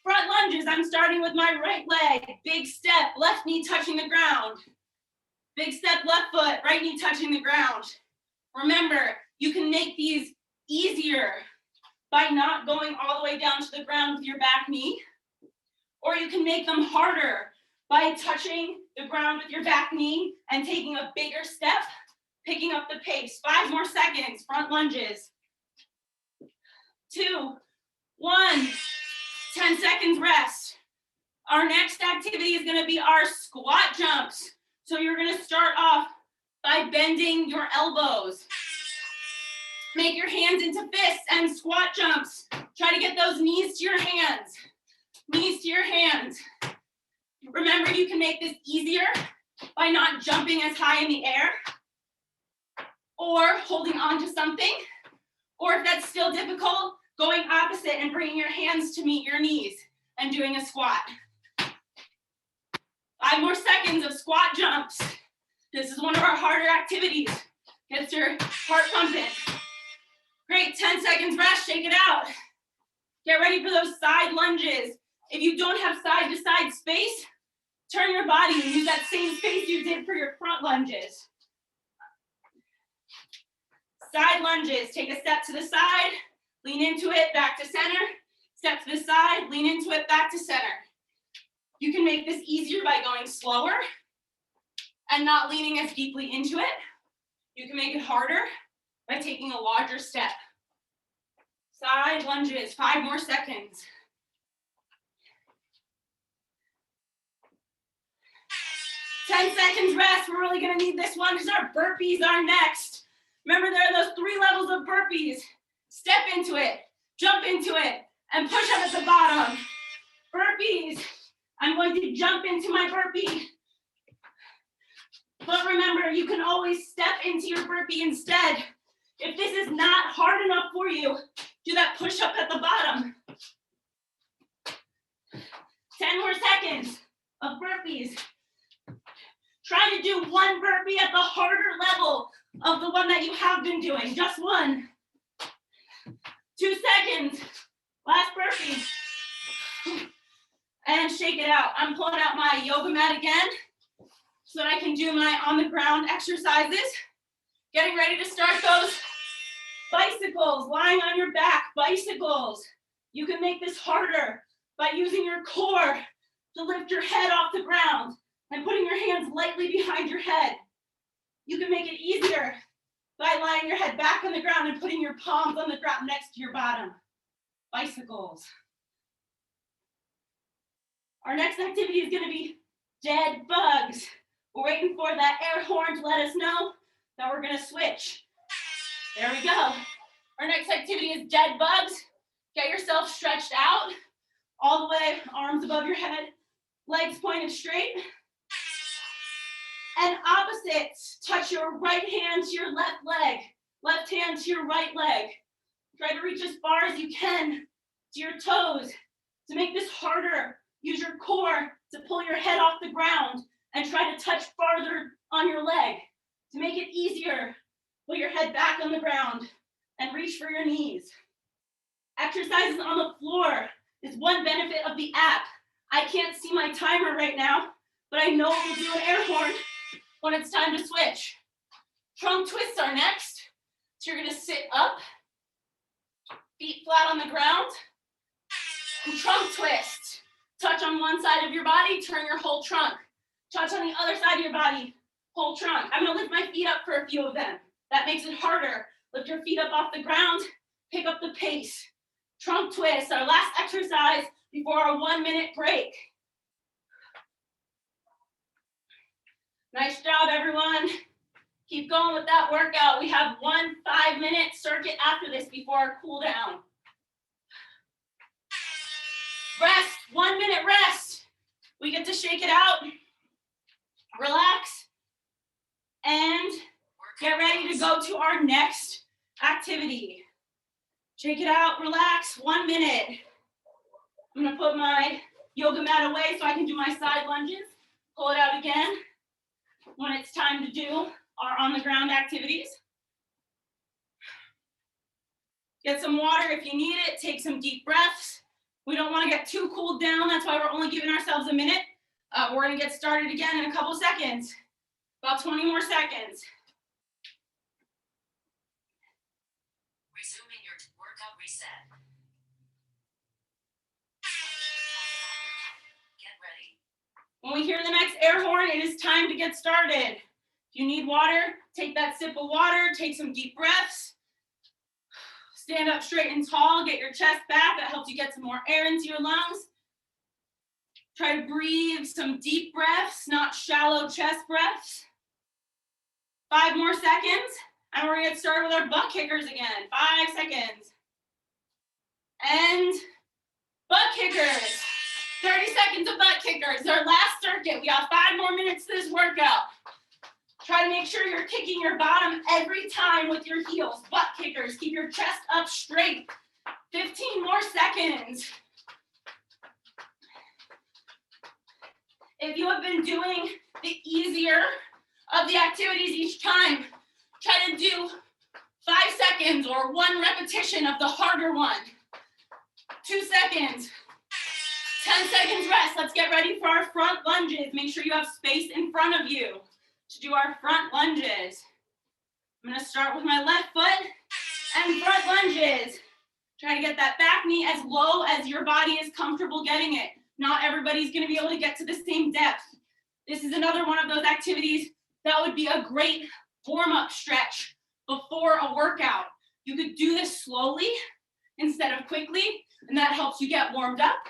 Front lunges, I'm starting with my right leg. Big step, left knee touching the ground. Big step, left foot, right knee touching the ground. Remember, you can make these easier by not going all the way down to the ground with your back knee, or you can make them harder by touching the ground with your back knee and taking a bigger step, picking up the pace. 5 more seconds, front lunges. 2, 1, 10 seconds rest. Our next activity is gonna be our squat jumps. So you're gonna start off by bending your elbows. Make your hands into fists and squat jumps. Try to get those knees to your hands. Knees to your hands. Remember, you can make this easier by not jumping as high in the air or holding on to something. Or if that's still difficult, going opposite and bringing your hands to meet your knees and doing a squat. 5 more seconds of squat jumps. This is one of our harder activities. Gets your heart pumping. Great, 10 seconds rest, shake it out. Get ready for those side lunges. If you don't have side to side space, turn your body and use that same space you did for your front lunges. Side lunges, take a step to the side, lean into it, back to center. Step to the side, lean into it, back to center. You can make this easier by going slower and not leaning as deeply into it. You can make it harder by taking a larger step. Side lunges, 5 more seconds. Ten seconds rest. We're really gonna need this one because our burpees are next. Remember, there are those 3 levels of burpees. Step into it, jump into it, and push up at the bottom. Burpees. I'm going to jump into my burpee. But remember, you can always step into your burpee instead. If this is not hard enough for you, do that push up at the bottom. 10 more seconds of burpees. Try to do 1 burpee at the harder level of the one that you have been doing. Just 1. 2 seconds. Last burpee. And shake it out. I'm pulling out my yoga mat again so that I can do my on the ground exercises. Getting ready to start those bicycles, lying on your back, bicycles. You can make this harder by using your core to lift your head off the ground and putting your hands lightly behind your head. You can make it easier by lying your head back on the ground and putting your palms on the ground next to your bottom. Bicycles. Our next activity is going to be dead bugs. We're waiting for that air horn to let us know that we're going to switch. There we go. Our next activity is dead bugs. Get yourself stretched out all the way, arms above your head, legs pointed straight. And opposites, touch your right hand to your left leg, left hand to your right leg. Try to reach as far as you can to your toes. To make this harder, use your core to pull your head off the ground and try to touch farther on your leg. To make it easier, put your head back on the ground and reach for your knees. Exercises on the floor is one benefit of the app. I can't see my timer right now, but I know it will do an air horn when it's time to switch. Trunk twists are next. So you're gonna sit up, feet flat on the ground, and trunk twist. Touch on one side of your body, turn your whole trunk. Touch on the other side of your body, whole trunk. I'm gonna lift my feet up for a few of them. That makes it harder. Lift your feet up off the ground, pick up the pace. Trunk twist, our last exercise before our 1 minute break. Nice job, everyone. Keep going with that workout. We have 1 5-minute circuit after this before our cool down. Rest, 1 minute rest. We get to shake it out, relax, and get ready to go to our next activity. Shake it out, relax, 1 minute. I'm gonna put my yoga mat away so I can do my side lunges. Pull it out again when it's time to do our on the ground activities. Get some water if you need it, take some deep breaths. We don't wanna get too cooled down, that's why we're only giving ourselves a minute. We're gonna get started again in a couple seconds, about 20 more seconds. Resuming your workout reset. Get ready. When we hear the next air horn, it is time to get started. If you need water, take that sip of water, take some deep breaths. Stand up straight and tall, get your chest back. That helps you get some more air into your lungs. Try to breathe some deep breaths, not shallow chest breaths. 5 more seconds, and we're gonna get started with our butt kickers again. 5 seconds. And butt kickers. 30 seconds of butt kickers. Our last circuit. We got 5 more minutes to this workout. Try to make sure you're kicking your bottom every time with your heels. Butt kickers. Keep your chest up straight. 15 more seconds. If you have been doing the easier of the activities each time, try to do 5 seconds or 1 repetition of the harder one. 2 seconds. 10 seconds rest. Let's get ready for our front lunges. Make sure you have space in front of you to do our front lunges. I'm gonna start with my left foot and front lunges. Try to get that back knee as low as your body is comfortable getting it. Not everybody's gonna be able to get to the same depth. This is another one of those activities that would be a great warm-up stretch before a workout. You could do this slowly instead of quickly, and that helps you get warmed up.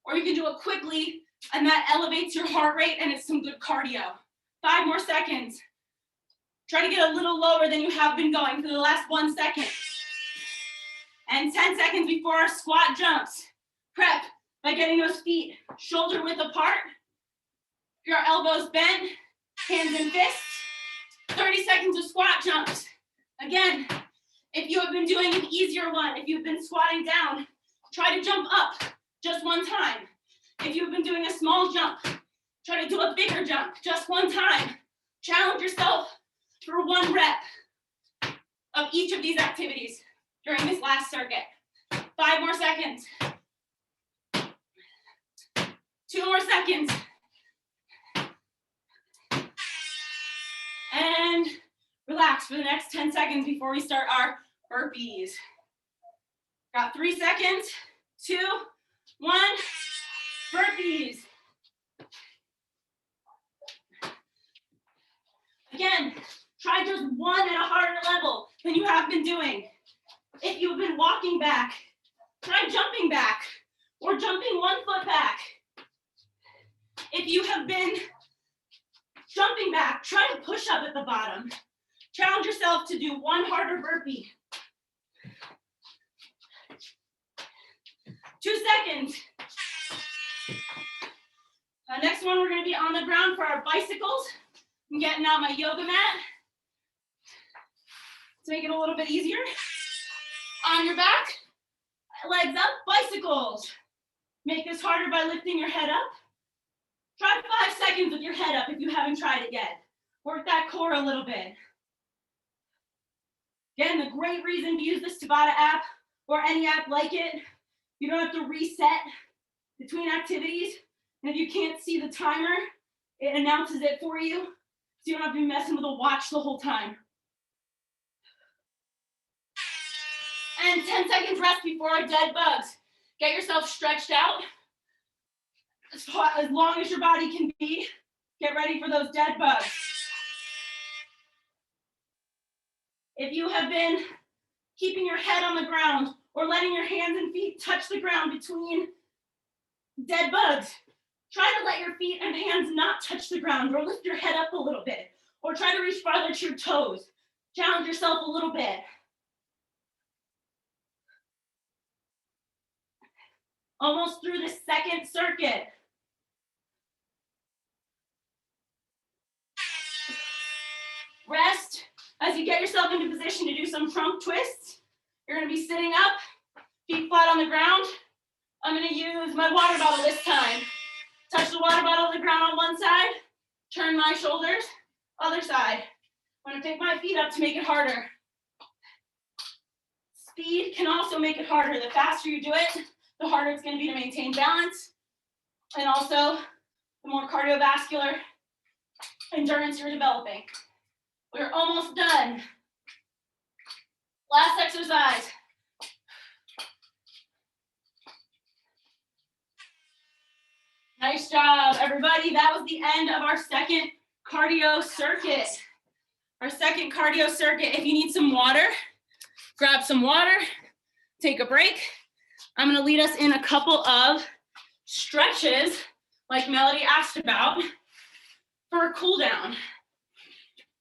Or you can do it quickly, and that elevates your heart rate, and it's some good cardio. 5 more seconds. Try to get a little lower than you have been going for the last 1 second. And 10 seconds before our squat jumps. Prep by getting those feet shoulder width apart, your elbows bent, hands and fists. 30 seconds of squat jumps. Again, if you have been doing an easier one, if you've been squatting down, try to jump up just 1 time. If you've been doing a small jump, try to do a bigger jump just 1 time. Challenge yourself for 1 rep of each of these activities during this last circuit. 5 more seconds. 2 more seconds. And relax for the next 10 seconds before we start our burpees. Got 3 seconds, 2, 1, burpees. Again, try just 1 at a harder level than you have been doing. If you've been walking back, try jumping back or jumping 1 foot back. If you have been jumping back, try to push up at the bottom. Challenge yourself to do 1 harder burpee. 2 seconds. Next one, we're going to be on the ground for our bicycles. I'm getting out my yoga mat to make it a little bit easier. On your back, legs up, bicycles. Make this harder by lifting your head up. Try 5 seconds with your head up if you haven't tried it yet. Work that core a little bit. Again, the great reason to use this Tabata app or any app like it, you don't have to reset between activities. And if you can't see the timer, it announces it for you. So you don't have to be messing with a watch the whole time. And 10 seconds rest before our dead bugs. Get yourself stretched out as long as your body can be. Get ready for those dead bugs. If you have been keeping your head on the ground or letting your hands and feet touch the ground between dead bugs, try to let your feet and hands not touch the ground, or lift your head up a little bit, or try to reach farther to your toes. Challenge yourself a little bit. Almost through the second circuit. Rest as you get yourself into position to do some trunk twists. You're going to be sitting up, feet flat on the ground. I'm going to use my water bottle this time. Touch the water bottle on the ground on one side, turn my shoulders, other side. I'm going to pick my feet up to make it harder. Speed can also make it harder. The faster you do it, the harder it's going to be to maintain balance, and also the more cardiovascular endurance you're developing. We're almost done. Last exercise. Nice job, everybody. That was the end of our second cardio circuit. Our second cardio circuit. If you need some water, grab some water, take a break. I'm going to lead us in a couple of stretches, like Melody asked about, for a cool down.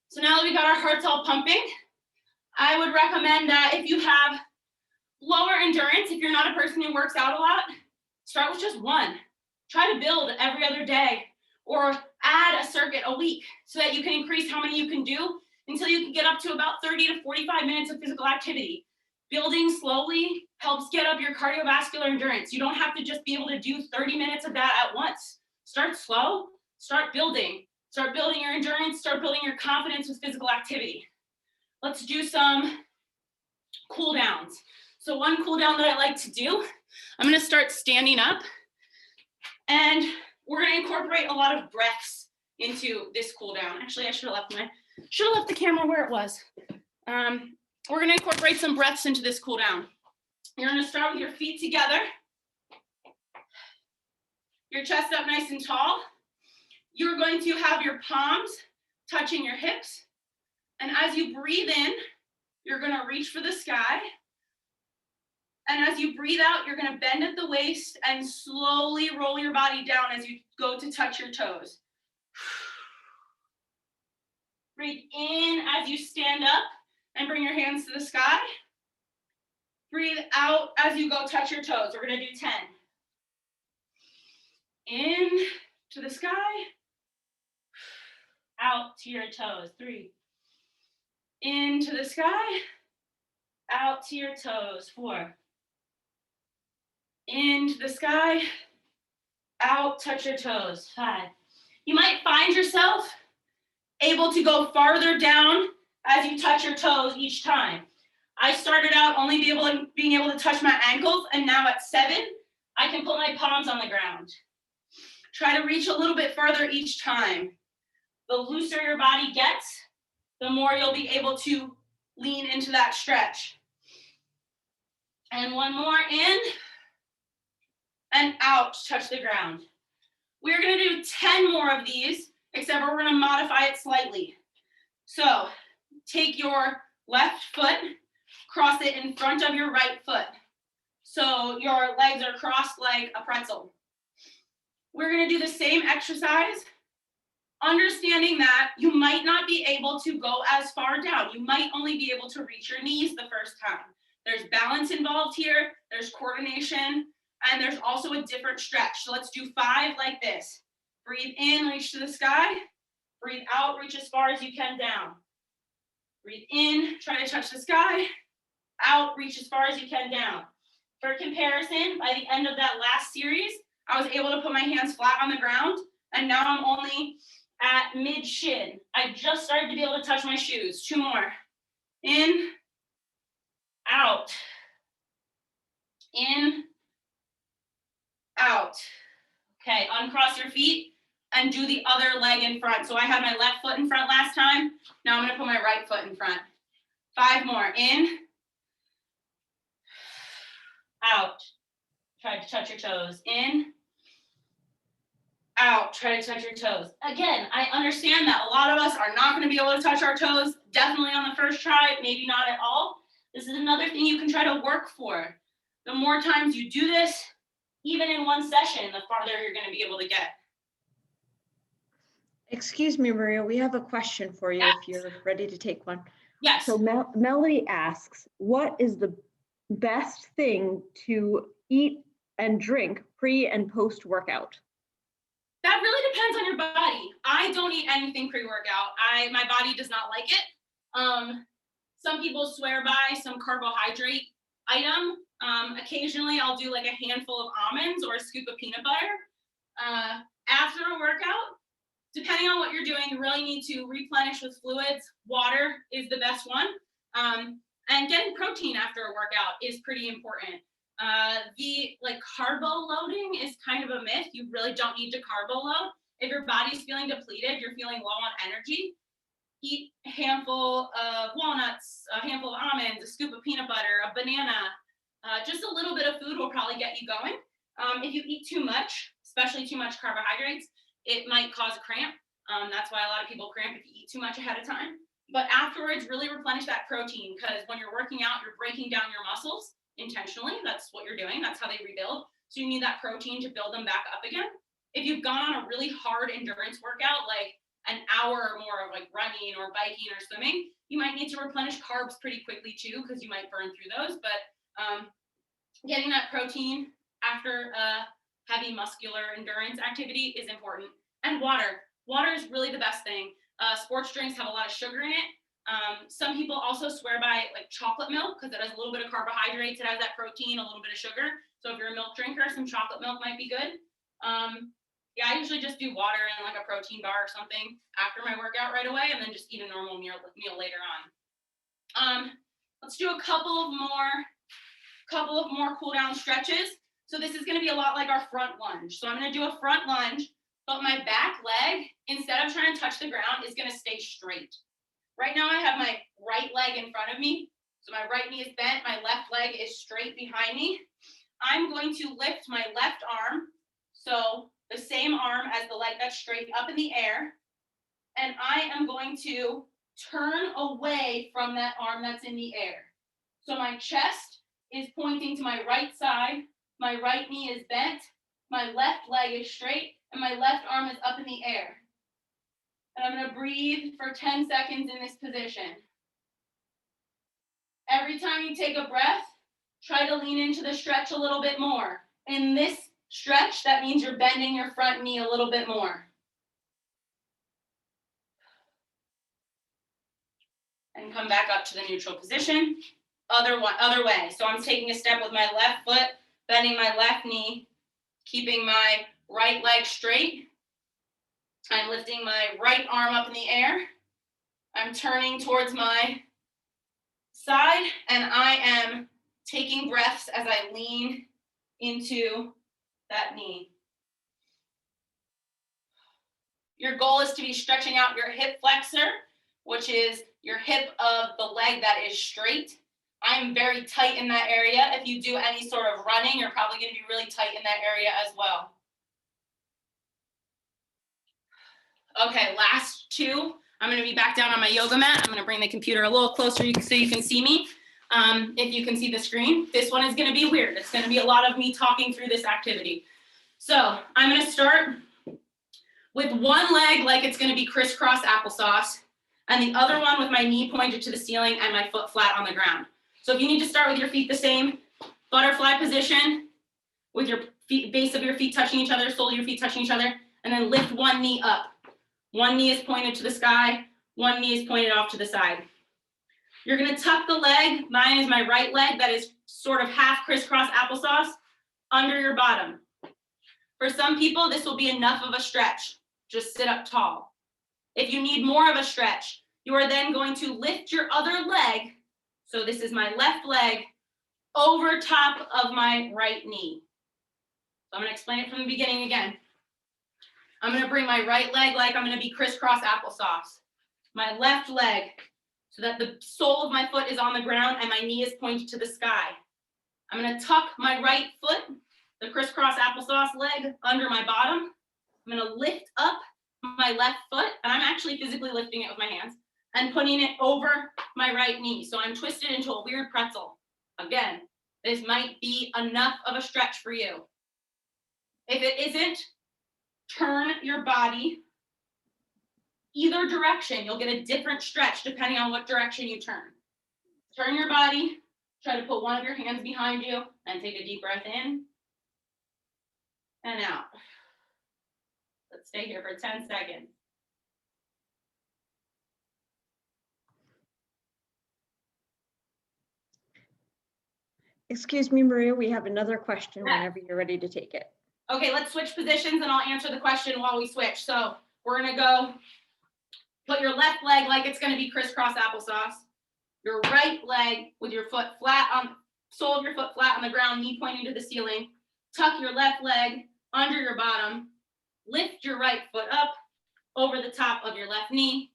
So now that we got our hearts all pumping, I would recommend that if you have lower endurance, if you're not a person who works out a lot, start with just one. Try to build every other day or add a circuit a week so that you can increase how many you can do until you can get up to about 30 to 45 minutes of physical activity. Building slowly helps get up your cardiovascular endurance. You don't have to just be able to do 30 minutes of that at once. Start slow, start building. Start building your endurance, start building your confidence with physical activity. Let's do some cool downs. So one cool down that I like to do, I'm gonna start standing up, and we're gonna incorporate a lot of breaths into this cool down. Actually, I should have left the camera where it was. We're gonna incorporate some breaths into this cool down. You're gonna start with your feet together, your chest up nice and tall. You're going to have your palms touching your hips. And as you breathe in, you're gonna reach for the sky. And as you breathe out, you're gonna bend at the waist and slowly roll your body down as you go to touch your toes. Breathe in as you stand up and bring your hands to the sky. Breathe out as you go touch your toes. We're gonna do 10. In to the sky. Out to your toes. 3. Into the sky. Out to your toes. 4. Into the sky. Out, touch your toes. 5. You might find yourself able to go farther down as you touch your toes each time. I started out only being able to touch my ankles, and now at 7, I can put my palms on the ground. Try to reach a little bit further each time. The looser your body gets, the more you'll be able to lean into that stretch. And one more, in and out, touch the ground. We're gonna do 10 more of these, except we're gonna modify it slightly. So take your left foot, cross it in front of your right foot. So your legs are crossed like a pretzel. We're gonna do the same exercise, understanding that you might not be able to go as far down. You might only be able to reach your knees the first time. There's balance involved here, there's coordination, and there's also a different stretch. So let's do 5 like this. Breathe in, reach to the sky. Breathe out, reach as far as you can down. Breathe in, try to touch the sky. Out, reach as far as you can down. For comparison, by the end of that last series, I was able to put my hands flat on the ground And now I'm only at mid shin. I just started to be able to touch my shoes. 2 more. In, out. In, out. Okay, uncross your feet and do the other leg in front. So I had my left foot in front last time. Now I'm gonna put my right foot in front. 5 more. In, out. Try to touch your toes. In, out. Try to touch your toes. Again, I understand that a lot of us are not going to be able to touch our toes, definitely on the first try, maybe not at all. This is another thing you can try to work for. The more times you do this, even in one session, the farther you're going to be able to get. Excuse me, Maria, we have a question for you Yes. if you're ready to take one. Yes. So Melody asks, what is the best thing to eat and drink pre and post workout? That really depends on your body. I don't eat anything pre-workout. My body does not like it. Some people swear by some carbohydrate item. Occasionally I'll do like a handful of almonds or a scoop of peanut butter. After a workout, depending on what you're doing, you really need to replenish with fluids. Water is the best one. And getting protein after a workout is pretty important. The carbo loading is kind of a myth. You really don't need to carbo load. If your body's feeling depleted, you're feeling low on energy, eat a handful of walnuts, a handful of almonds, a scoop of peanut butter, a banana. Just a little bit of food will probably get you going. If you eat too much, especially too much carbohydrates, it might cause a cramp. That's why a lot of people cramp if you eat too much ahead of time. But afterwards, really replenish that protein, because when you're working out, you're breaking down your muscles intentionally. That's what you're doing. That's how they rebuild. So you need that protein to build them back up again. If you've gone on a really hard endurance workout, like an hour or more of like running or biking or swimming, you might need to replenish carbs pretty quickly too, because you might burn through those. But getting that protein after heavy muscular endurance activity is important. And water. Water is really the best thing. Sports drinks have a lot of sugar in it. Some people also swear by like chocolate milk, because it has a little bit of carbohydrates, it has that protein, a little bit of sugar. So if you're a milk drinker, some chocolate milk might be good. Yeah, I usually just do water and like a protein bar or something after my workout right away, and then just eat a normal meal later on. Let's do a couple of more cool down stretches. So this is going to be a lot like our front lunge. So I'm going to do a front lunge, but my back leg, instead of trying to touch the ground, is going to stay straight. Right now I have my right leg in front of me. So my right knee is bent, my left leg is straight behind me. I'm going to lift my left arm, so the same arm as the leg that's straight, up in the air. And I am going to turn away from that arm that's in the air. So my chest is pointing to my right side, my right knee is bent, my left leg is straight, and my left arm is up in the air. And I'm going to breathe for 10 seconds in this position. Every time you take a breath, try to lean into the stretch a little bit more. In this stretch, that means you're bending your front knee a little bit more. And come back up to the neutral position. Other way. So I'm taking a step with my left foot, bending my left knee, keeping my right leg straight. I'm lifting my right arm up in the air. I'm turning towards my side, and I am taking breaths as I lean into that knee. Your goal is to be stretching out your hip flexor, which is your hip of the leg that is straight. I'm very tight in that area. If you do any sort of running, you're probably going to be really tight in that area as well. Okay, last two. I'm going to be back down on my yoga mat. I'm going to bring the computer a little closer so you can see me. If you can see the screen, this one is going to be weird. It's going to be a lot of me talking through this activity. So I'm going to start with one leg like it's going to be crisscross applesauce, and the other one with my knee pointed to the ceiling and my foot flat on the ground. So if you need to start with your feet the same, butterfly position with your feet, base of your feet touching each other, sole of your feet touching each other, and then lift one knee up. One knee is pointed to the sky, one knee is pointed off to the side. You're going to tuck the leg, mine is my right leg that is sort of half crisscross applesauce, under your bottom. For some people, this will be enough of a stretch. Just sit up tall. If you need more of a stretch, you are then going to lift your other leg. So this is my left leg over top of my right knee. So I'm going to explain it from the beginning again. I'm going to bring my right leg like I'm going to be crisscross applesauce. My left leg so that the sole of my foot is on the ground and my knee is pointed to the sky. I'm going to tuck my right foot, the crisscross applesauce leg, under my bottom. I'm going to lift up my left foot, and I'm actually physically lifting it with my hands and putting it over my right knee. So I'm twisted into a weird pretzel. Again, this might be enough of a stretch for you. If it isn't, turn your body either direction. You'll get a different stretch depending on what direction you turn. Turn your body, try to put one of your hands behind you and take a deep breath in and out. Let's stay here for 10 seconds. Excuse me, Maria, we have another question whenever you're ready to take it. Okay, let's switch positions and I'll answer the question while we switch. So we're gonna go put your left leg like it's gonna be crisscross applesauce. Your right leg with your foot flat on, sole of your foot flat on the ground, knee pointing to the ceiling. Tuck your left leg under your bottom. Lift your right foot up over the top of your left knee.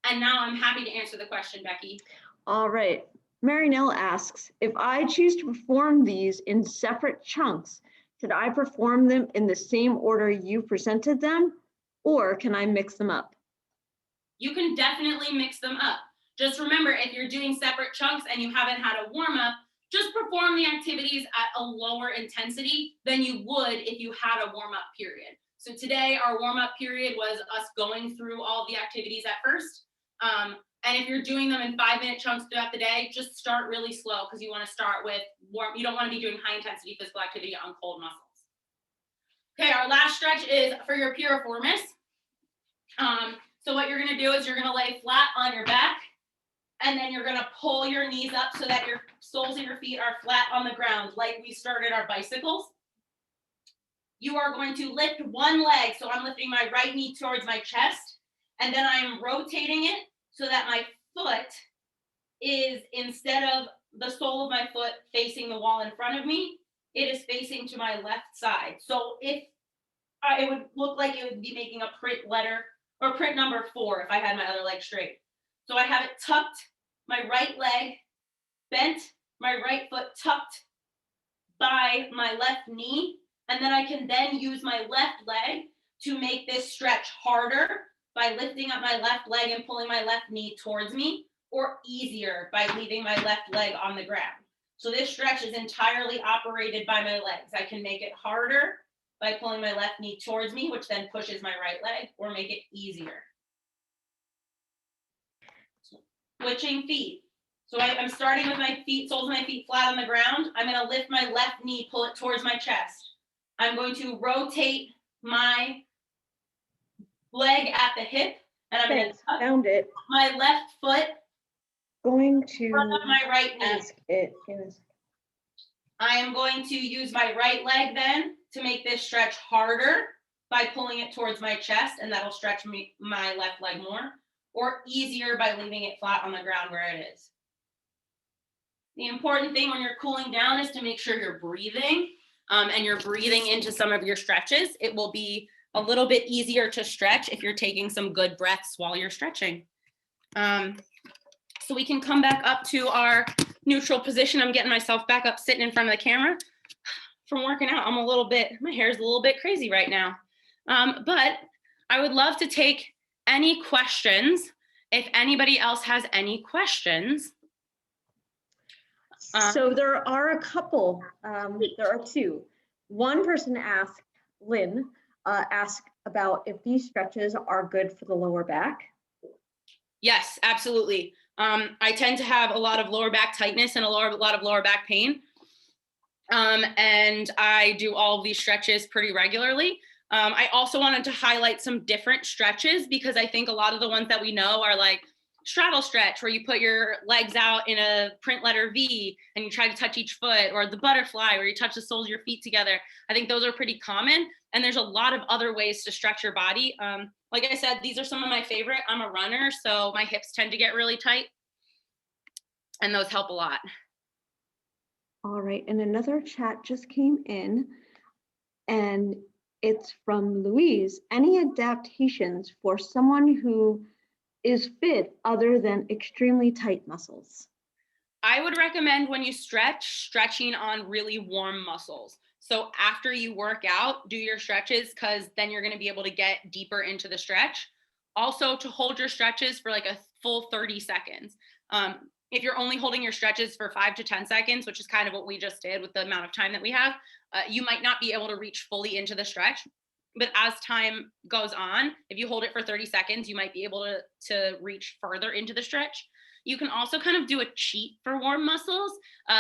And now I'm happy to answer the question, Becky. All right. Marinelle asks, if I choose to perform these in separate chunks, should I perform them in the same order you presented them, or can I mix them up? You can definitely mix them up. Just remember, if you're doing separate chunks and you haven't had a warm up, just perform the activities at a lower intensity than you would if you had a warm up period. So today, our warm up period was us going through all the activities at first. And if you're doing them in 5-minute chunks throughout the day, just start really slow because you want to start with warm. You don't want to be doing high intensity physical activity on cold muscles. Okay, our last stretch is for your piriformis. So what you're going to do is you're going to lay flat on your back, and then you're going to pull your knees up so that your soles of your feet are flat on the ground like we started our bicycles. You are going to lift one leg. So I'm lifting my right knee towards my chest, and then I'm rotating it so that my foot is, instead of the sole of my foot facing the wall in front of me, it is facing to my left side. So if it would look like it would be making a print letter or print number 4 if I had my other leg straight. So I have it tucked, my right leg bent, my right foot tucked by my left knee, and then I can then use my left leg to make this stretch harder by lifting up my left leg and pulling my left knee towards me, or easier by leaving my left leg on the ground. So this stretch is entirely operated by my legs. I can make it harder by pulling my left knee towards me, which then pushes my right leg, or make it easier. Switching feet. So I'm starting with my feet, soles of my feet flat on the ground. I'm going to lift my left knee, pull it towards my chest. I'm going to rotate my leg at the hip, and I'm going to tuck Found it. my left foot Going to front of my right knee. ask it in a second. I am going to use my right leg then to make this stretch harder by pulling it towards my chest, and that'll stretch my left leg more, or easier by leaving it flat on the ground where it is. The important thing when you're cooling down is to make sure you're breathing, and you're breathing into some of your stretches. It will be a little bit easier to stretch if you're taking some good breaths while you're stretching. So we can come back up to our neutral position. I'm getting myself back up sitting in front of the camera from working out. My hair's a little bit crazy right now. But I would love to take any questions if anybody else has any questions. So there are a couple, there are 2. One person asked, Lynn, asked about if these stretches are good for the lower back. Yes, absolutely. I tend to have a lot of lower back tightness and a lot of lower back pain. And I do all of these stretches pretty regularly. I also wanted to highlight some different stretches because I think a lot of the ones that we know are like straddle stretch where you put your legs out in a print letter V and you try to touch each foot, or the butterfly where you touch the soles of your feet together. I think those are pretty common. And there's a lot of other ways to stretch your body. Like I said, these are some of my favorite. I'm a runner, so my hips tend to get really tight, and those help a lot. All right, and another chat just came in, and it's from Louise. Any adaptations for someone who is fit other than extremely tight muscles? I would recommend when you stretch, stretching on really warm muscles. So after you work out, do your stretches, because then you're going to be able to get deeper into the stretch. Also, to hold your stretches for like a full 30 seconds. If you're only holding your stretches for 5 to 10 seconds, which is kind of what we just did with the amount of time that we have, you might not be able to reach fully into the stretch. But as time goes on, if you hold it for 30 seconds, you might be able to reach further into the stretch. You can also kind of do a cheat for warm muscles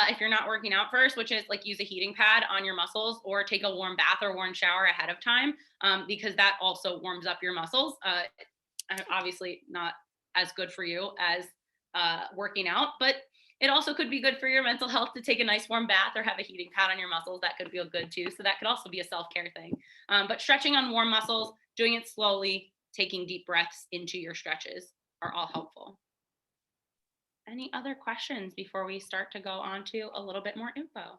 if you're not working out first, which is like use a heating pad on your muscles, or take a warm bath or warm shower ahead of time, because that also warms up your muscles. Obviously not as good for you as working out, but it also could be good for your mental health to take a nice warm bath or have a heating pad on your muscles. That could feel good too. So that could also be a self-care thing. But stretching on warm muscles, doing it slowly, taking deep breaths into your stretches are all helpful. Any other questions before we start to go on to a little bit more info?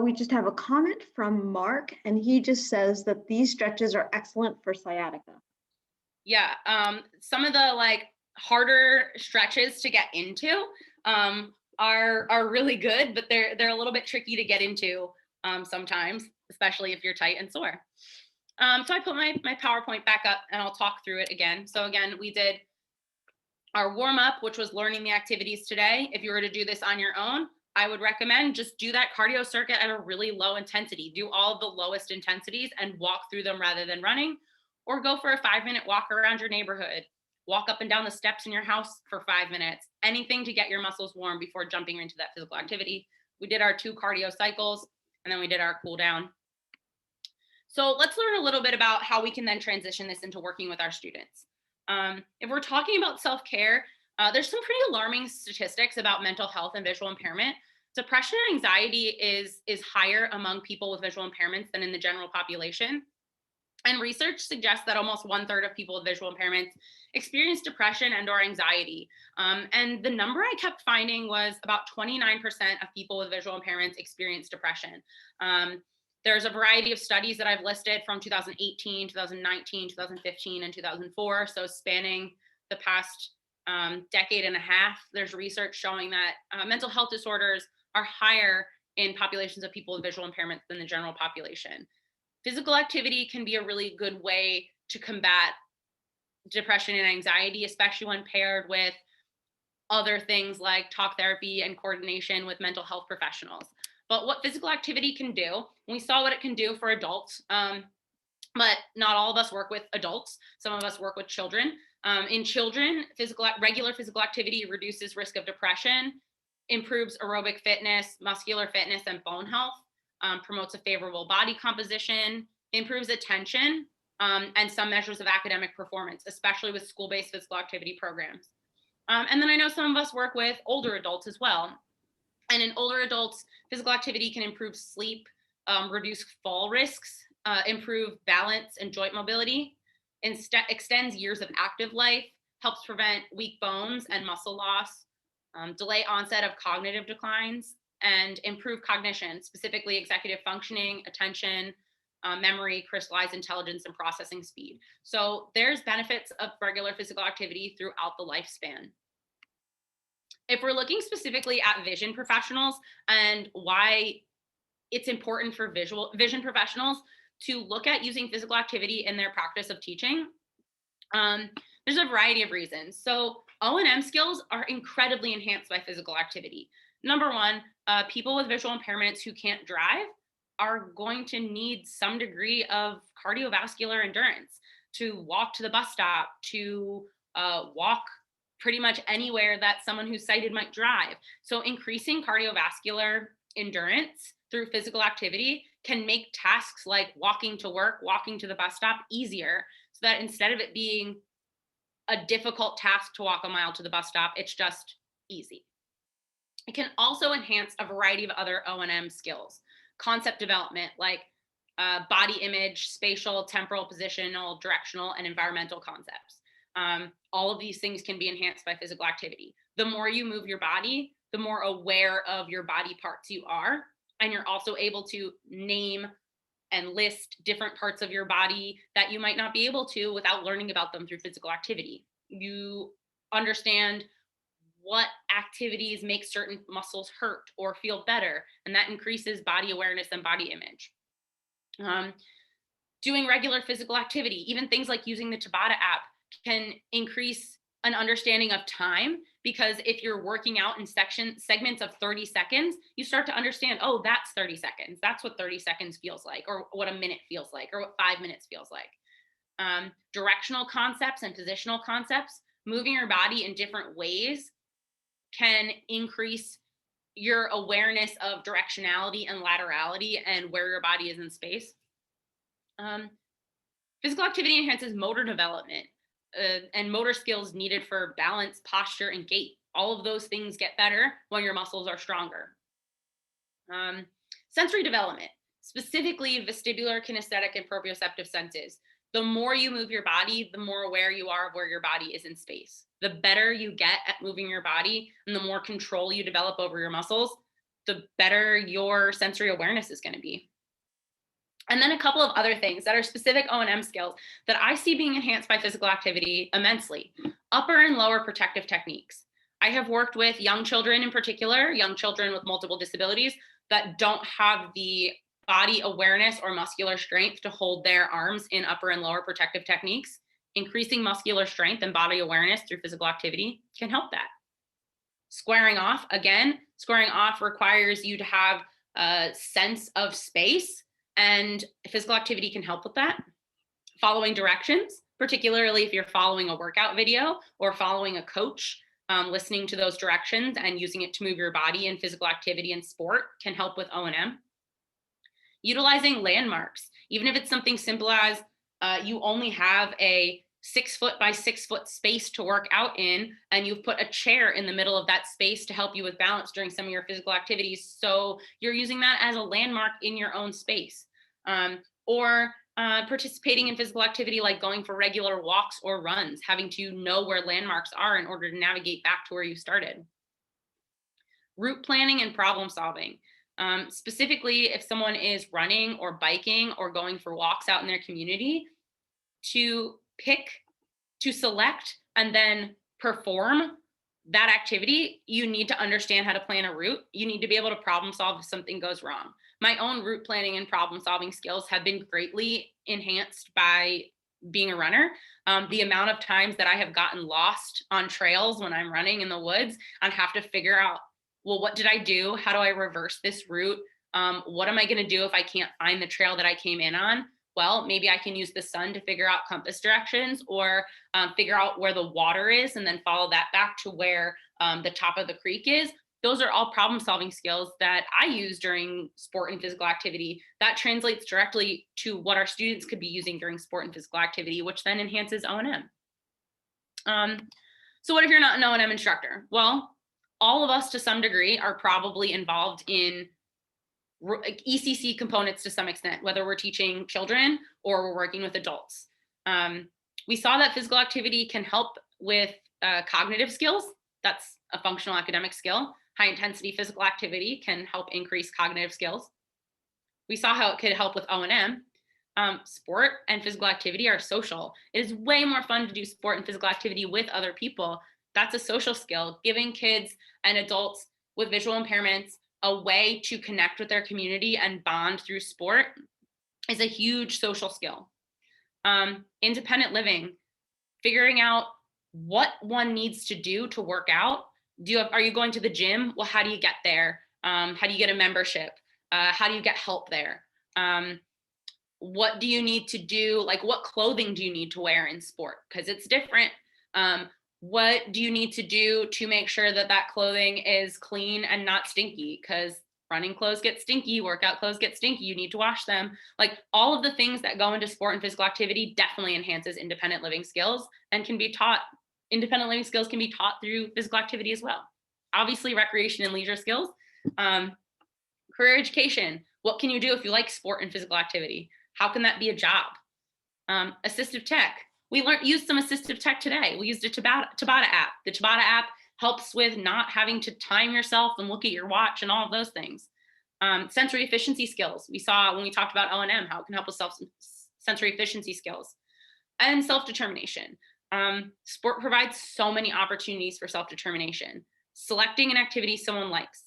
We just have a comment from Mark, and he just says that these stretches are excellent for sciatica. Yeah, some of the like harder stretches to get into are really good, but they're a little bit tricky to get into sometimes, especially if you're tight and sore. So I put my PowerPoint back up and I'll talk through it again. So again, we did our warm up, which was learning the activities today. If you were to do this on your own, I would recommend just do that cardio circuit at a really low intensity. Do all of the lowest intensities and walk through them rather than running, or go for a 5-minute walk around your neighborhood. Walk up and down the steps in your house for 5 minutes. Anything to get your muscles warm before jumping into that physical activity. We did our 2 cardio cycles, and then we did our cool down. So let's learn a little bit about how we can then transition this into working with our students. If we're talking about self-care, there's some pretty alarming statistics about mental health and visual impairment. Depression and anxiety is higher among people with visual impairments than in the general population. And research suggests that almost 1/3 of people with visual impairments experience depression and or anxiety. And the number I kept finding was about 29% of people with visual impairments experience depression. There's a variety of studies that I've listed from 2018, 2019, 2015, and 2004. So spanning the past decade and a half, there's research showing that mental health disorders are higher in populations of people with visual impairments than the general population. Physical activity can be a really good way to combat depression and anxiety, especially when paired with other things like talk therapy and coordination with mental health professionals. But what physical activity can do, we saw what it can do for adults, but not all of us work with adults. Some of us work with children. In children, regular physical activity reduces risk of depression, improves aerobic fitness, muscular fitness, and bone health, promotes a favorable body composition, improves attention, and some measures of academic performance, especially with school-based physical activity programs. And then I know some of us work with older adults as well. And in older adults, physical activity can improve sleep, reduce fall risks, improve balance and joint mobility, extends years of active life, helps prevent weak bones and muscle loss, delay onset of cognitive declines, and improve cognition, specifically executive functioning, attention, memory, crystallized intelligence, and processing speed. So there's benefits of regular physical activity throughout the lifespan. If we're looking specifically at vision professionals and why it's important for vision professionals to look at using physical activity in their practice of teaching, there's a variety of reasons. So O&M skills are incredibly enhanced by physical activity. Number one, people with visual impairments who can't drive are going to need some degree of cardiovascular endurance to walk to the bus stop, to walk pretty much anywhere that someone who's sighted might drive. So increasing cardiovascular endurance through physical activity can make tasks like walking to work, walking to the bus stop easier, so that instead of it being a difficult task to walk a mile to the bus stop. It's just easy. It can also enhance a variety of other O&M skills, concept development, like body image, spatial, temporal, positional, directional, and environmental concepts. All of these things can be enhanced by physical activity. The more you move your body, the more aware of your body parts you are. And you're also able to name and list different parts of your body that you might not be able to without learning about them through physical activity. You understand what activities make certain muscles hurt or feel better, and that increases body awareness and body image. Doing regular physical activity, even things like using the Tabata app, can increase an understanding of time, because if you're working out in segments of 30 seconds, you start to understand, oh, that's 30 seconds. That's what 30 seconds feels like, or what a minute feels like, or what 5 minutes feels like. Directional concepts and positional concepts, moving your body in different ways can increase your awareness of directionality and laterality and where your body is in space. Physical activity enhances motor development and motor skills needed for balance, posture, and gait. All of those things get better when your muscles are stronger. Sensory development, specifically vestibular, kinesthetic, and proprioceptive senses. The more you move your body, the more aware you are of where your body is in space. The better you get at moving your body and the more control you develop over your muscles, the better your sensory awareness is going to be. And then a couple of other things that are specific O&M skills that I see being enhanced by physical activity immensely. Upper and lower protective techniques. I have worked with young children in particular, young children with multiple disabilities that don't have the body awareness or muscular strength to hold their arms in upper and lower protective techniques. Increasing muscular strength and body awareness through physical activity can help that. Squaring off, again, squaring off requires you to have a sense of space, and physical activity can help with that. Following directions, particularly if you're following a workout video or following a coach, listening to those directions and using it to move your body in physical activity and sport can help with O&M. Utilizing landmarks, even if it's something simple as you only have a 6 foot by 6 foot space to work out in, and you've put a chair in the middle of that space to help you with balance during some of your physical activities. So you're using that as a landmark in your own space. Or participating in physical activity like going for regular walks or runs, having to know where landmarks are in order to navigate back to where you started. Route planning and problem solving. Specifically, if someone is running or biking or going for walks out in their community, to select and then perform that activity, you need to understand how to plan a route. You need to be able to problem solve if something goes wrong. My own route planning and problem solving skills have been greatly enhanced by being a runner. The amount of times that I have gotten lost on trails when I'm running in the woods and have to figure out, well, what did I do? How do I reverse this route? What am I going to do if I can't find the trail that I came in on? Well, maybe I can use the sun to figure out compass directions, or figure out where the water is and then follow that back to where the top of the creek is. Those are all problem solving skills that I use during sport and physical activity. That translates directly to what our students could be using during sport and physical activity, which then enhances O&M. So what if you're not an O&M instructor? Well, all of us to some degree are probably involved in ECC components to some extent, whether we're teaching children or we're working with adults. We saw that physical activity can help with cognitive skills. That's a functional academic skill. High intensity physical activity can help increase cognitive skills. We saw how it could help with O&M. Sport and physical activity are social. It is way more fun to do sport and physical activity with other people. That's a social skill, giving kids and adults with visual impairments a way to connect with their community and bond through sport is a huge social skill. Independent living, figuring out what one needs to do to work out. Are you going to the gym? Well, how do you get there? How do you get a membership? How do you get help there? What do you need to do? Like, what clothing do you need to wear in sport? Because it's different. What do you need to do to make sure that that clothing is clean and not stinky? Because running clothes get stinky, workout clothes get stinky, you need to wash them. Like, all of the things that go into sport and physical activity definitely enhances independent living skills and can be taught independent living skills can be taught through physical activity as well. Obviously, recreation and leisure skills. Career education. What can you do if you like sport and physical activity? How can that be a job? Assistive tech. We used some assistive tech today. We used a Tabata app. The Tabata app helps with not having to time yourself and look at your watch and all of those things. Sensory efficiency skills. We saw when we talked about O&M, how it can help with sensory efficiency skills. And self-determination. Sport provides so many opportunities for self-determination. Selecting an activity someone likes.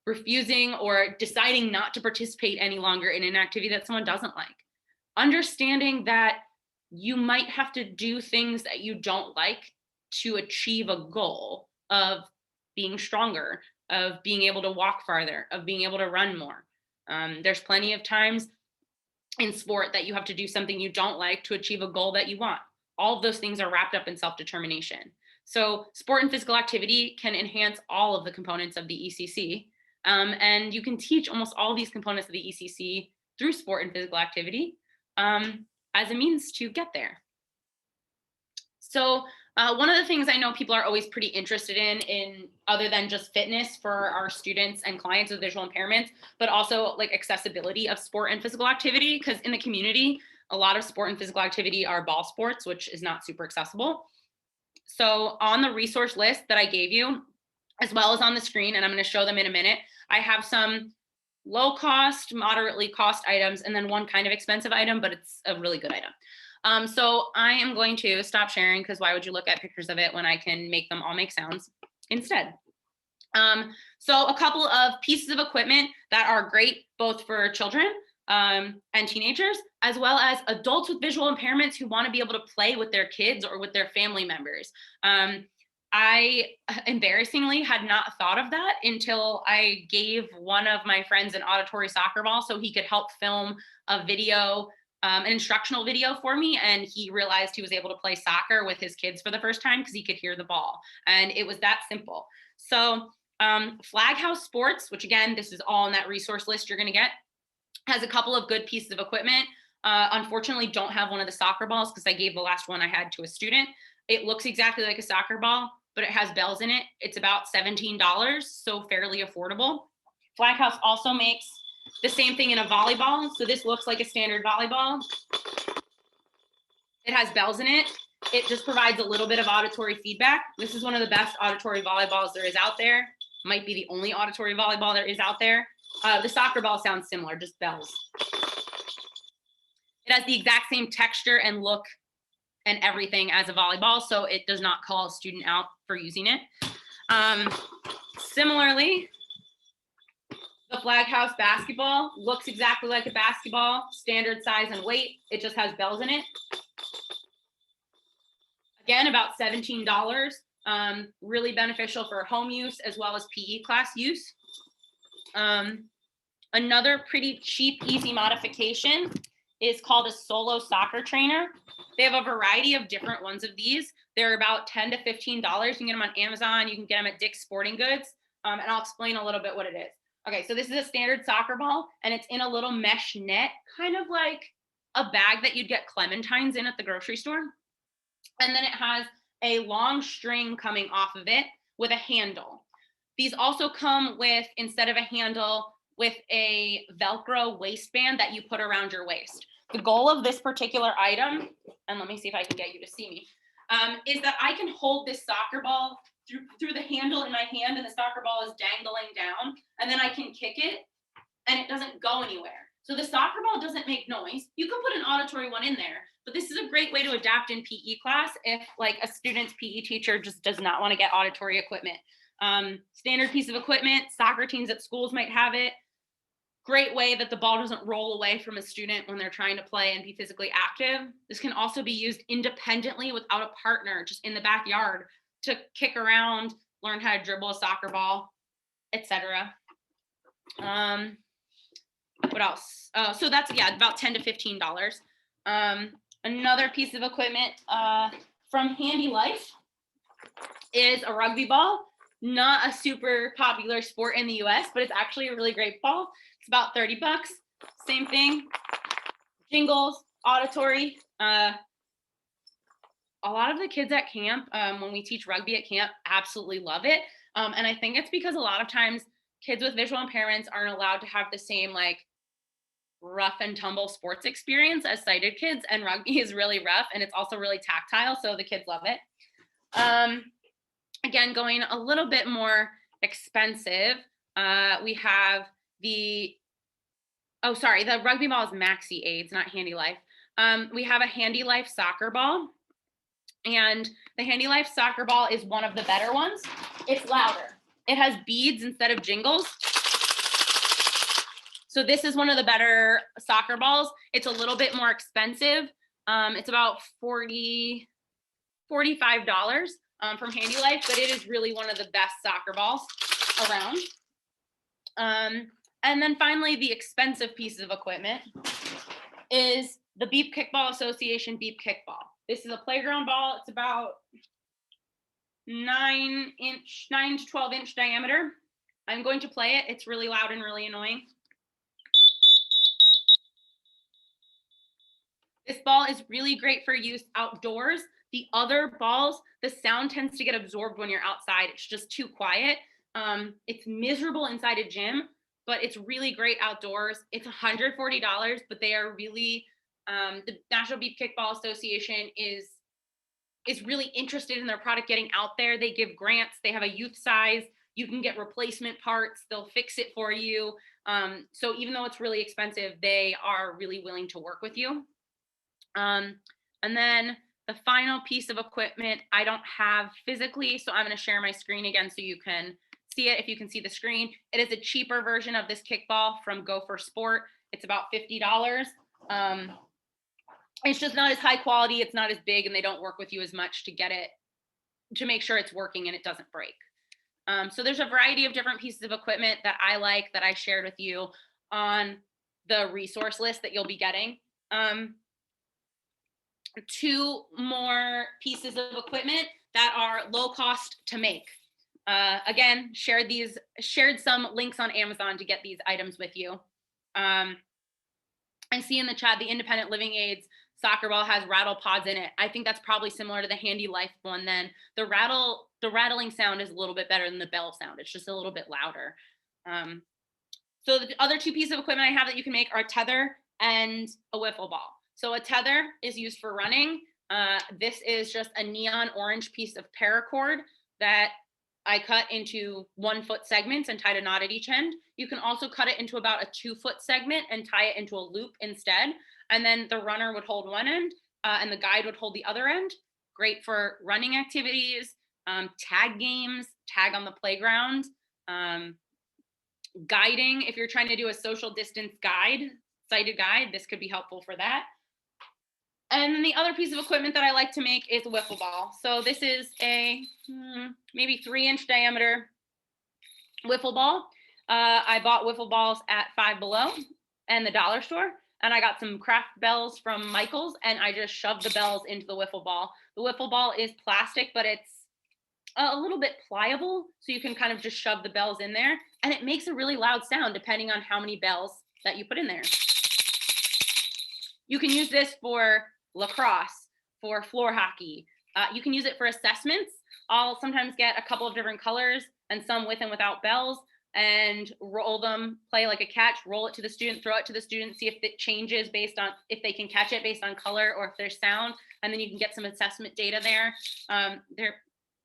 Refusing or deciding not to participate any longer in an activity that someone doesn't like. Understanding that you might have to do things that you don't like to achieve a goal of being stronger, of being able to walk farther, of being able to run more. There's plenty of times in sport that you have to do something you don't like to achieve a goal that you want. All of those things are wrapped up in self-determination. So sport and physical activity can enhance all of the components of the ECC. And you can teach almost all these components of the ECC through sport and physical activity as a means to get there. So one of the things I know people are always pretty interested in other than just fitness for our students and clients with visual impairments, but also like accessibility of sport and physical activity, because in the community, a lot of sport and physical activity are ball sports, which is not super accessible. So on the resource list that I gave you, as well as on the screen, and I'm going to show them in a minute, I have some low cost, moderately cost items, and then one kind of expensive item, but it's a really good item. So I am going to stop sharing, because why would you look at pictures of it when I can make them all make sounds instead? So a couple of pieces of equipment that are great both for children and teenagers, as well as adults with visual impairments who want to be able to play with their kids or with their family members. I embarrassingly had not thought of that until I gave one of my friends an auditory soccer ball so he could help film a video, an instructional video for me. And he realized he was able to play soccer with his kids for the first time because he could hear the ball. And it was that simple. So Flag House Sports, which again, this is all in that resource list you're going to get, has a couple of good pieces of equipment. Unfortunately, don't have one of the soccer balls because I gave the last one I had to a student. It looks exactly like a soccer ball, but it has bells in it. It's about $17, so fairly affordable. Flag House also makes the same thing in a volleyball. So this looks like a standard volleyball. It has bells in it. It just provides a little bit of auditory feedback. This is one of the best auditory volleyballs there is out there. Might be the only auditory volleyball there is out there. The soccer ball sounds similar, just bells. It has the exact same texture and look and everything as a volleyball, so it does not call a student out for using it. Similarly, the Flag House basketball looks exactly like a basketball, standard size and weight. It just has bells in it. Again, about $17. Really beneficial for home use as well as PE class use. Another pretty cheap, easy modification is called a solo soccer trainer. They have a variety of different ones of these. They're about $10 to $15. You can get them on Amazon. You can get them at Dick's Sporting Goods. And I'll explain a little bit what it is. Okay, so this is a standard soccer ball, and it's in a little mesh net, kind of like a bag that you'd get clementines in at the grocery store. And then it has a long string coming off of it with a handle. These also come with, instead of a handle, with a Velcro waistband that you put around your waist. The goal of this particular item, and let me see if I can get you to see me, is that I can hold this soccer ball through the handle in my hand, and the soccer ball is dangling down, and then I can kick it and it doesn't go anywhere. So the soccer ball doesn't make noise. You can put an auditory one in there, but this is a great way to adapt in PE class if like a student's PE teacher just does not want to get auditory equipment. Standard piece of equipment, soccer teams at schools might have it. Great way that the ball doesn't roll away from a student when they're trying to play and be physically active. This can also be used independently without a partner, just in the backyard to kick around, learn how to dribble a soccer ball, etc. What else? So that's, yeah, about $10 to $15. Another piece of equipment from Handy Life is a rugby ball. Not a super popular sport in the US, but it's actually a really great ball. It's about $30. Same thing. Jingles, auditory. a lot of the kids at camp, when we teach rugby at camp, absolutely love it. And I think it's because a lot of times kids with visual impairments aren't allowed to have the same like rough and tumble sports experience as sighted kids, and rugby is really rough and it's also really tactile, so the kids love it. Again, going a little bit more expensive, we have the rugby ball is Maxi Aids, not Handy Life. We have a Handy Life soccer ball, and the Handy Life soccer ball is one of the better ones. It's louder. It has beads instead of jingles. So this is one of the better soccer balls. It's a little bit more expensive. It's about $45 from Handy Life, but it is really one of the best soccer balls around. And then finally, the expensive piece of equipment is the Beep Kickball Association Beep Kickball. This is a playground ball. It's about 9 to 12 inch diameter. I'm going to play it. It's really loud and really annoying. This ball is really great for use outdoors. The other balls, the sound tends to get absorbed when you're outside. It's just too quiet. It's miserable inside a gym, but it's really great outdoors. It's $140, but they are really, the National Beep Kickball Association is really interested in their product getting out there. They give grants. They have a youth size. You can get replacement parts. They'll fix it for you. So even though it's really expensive, they are really willing to work with you. And then the final piece of equipment I don't have physically, so I'm going to share my screen again so you can see it. If you can see the screen, it is a cheaper version of this kickball from Go for Sport. It's about $50. It's just not as high quality. It's not as big, and they don't work with you as much to get it, to make sure it's working and it doesn't break. So there's a variety of different pieces of equipment that I like that I shared with you on the resource list that you'll be getting. 2 more pieces of equipment that are low cost to make. Again, shared some links on Amazon to get these items with you. I see in the chat, the independent living aids soccer ball has rattle pods in it. I think that's probably similar to the Handy Life one. Then the rattling sound is a little bit better than the bell sound. It's just a little bit louder. So the other 2 pieces of equipment I have that you can make are a tether and a wiffle ball. So a tether is used for running. This is just a neon orange piece of paracord that I cut into 1-foot segments and tied a knot at each end. You can also cut it into about a 2-foot segment and tie it into a loop instead. And then the runner would hold one end and the guide would hold the other end. Great for running activities, tag games, tag on the playground, guiding. If you're trying to do a social distance guide, sighted guide, this could be helpful for that. And then the other piece of equipment that I like to make is a wiffle ball. So this is a maybe 3-inch diameter wiffle ball. I bought wiffle balls at Five Below and the dollar store, and I got some craft bells from Michael's, and I just shoved the bells into the wiffle ball. The wiffle ball is plastic, but it's a little bit pliable, so you can kind of just shove the bells in there, and it makes a really loud sound depending on how many bells that you put in there. You can use this for lacrosse, for floor hockey. You can use it for assessments. I'll sometimes get a couple of different colors and some with and without bells and roll them, play like a catch, roll it to the student, throw it to the student, see if it changes based on, if they can catch it based on color or if there's sound, and then you can get some assessment data there.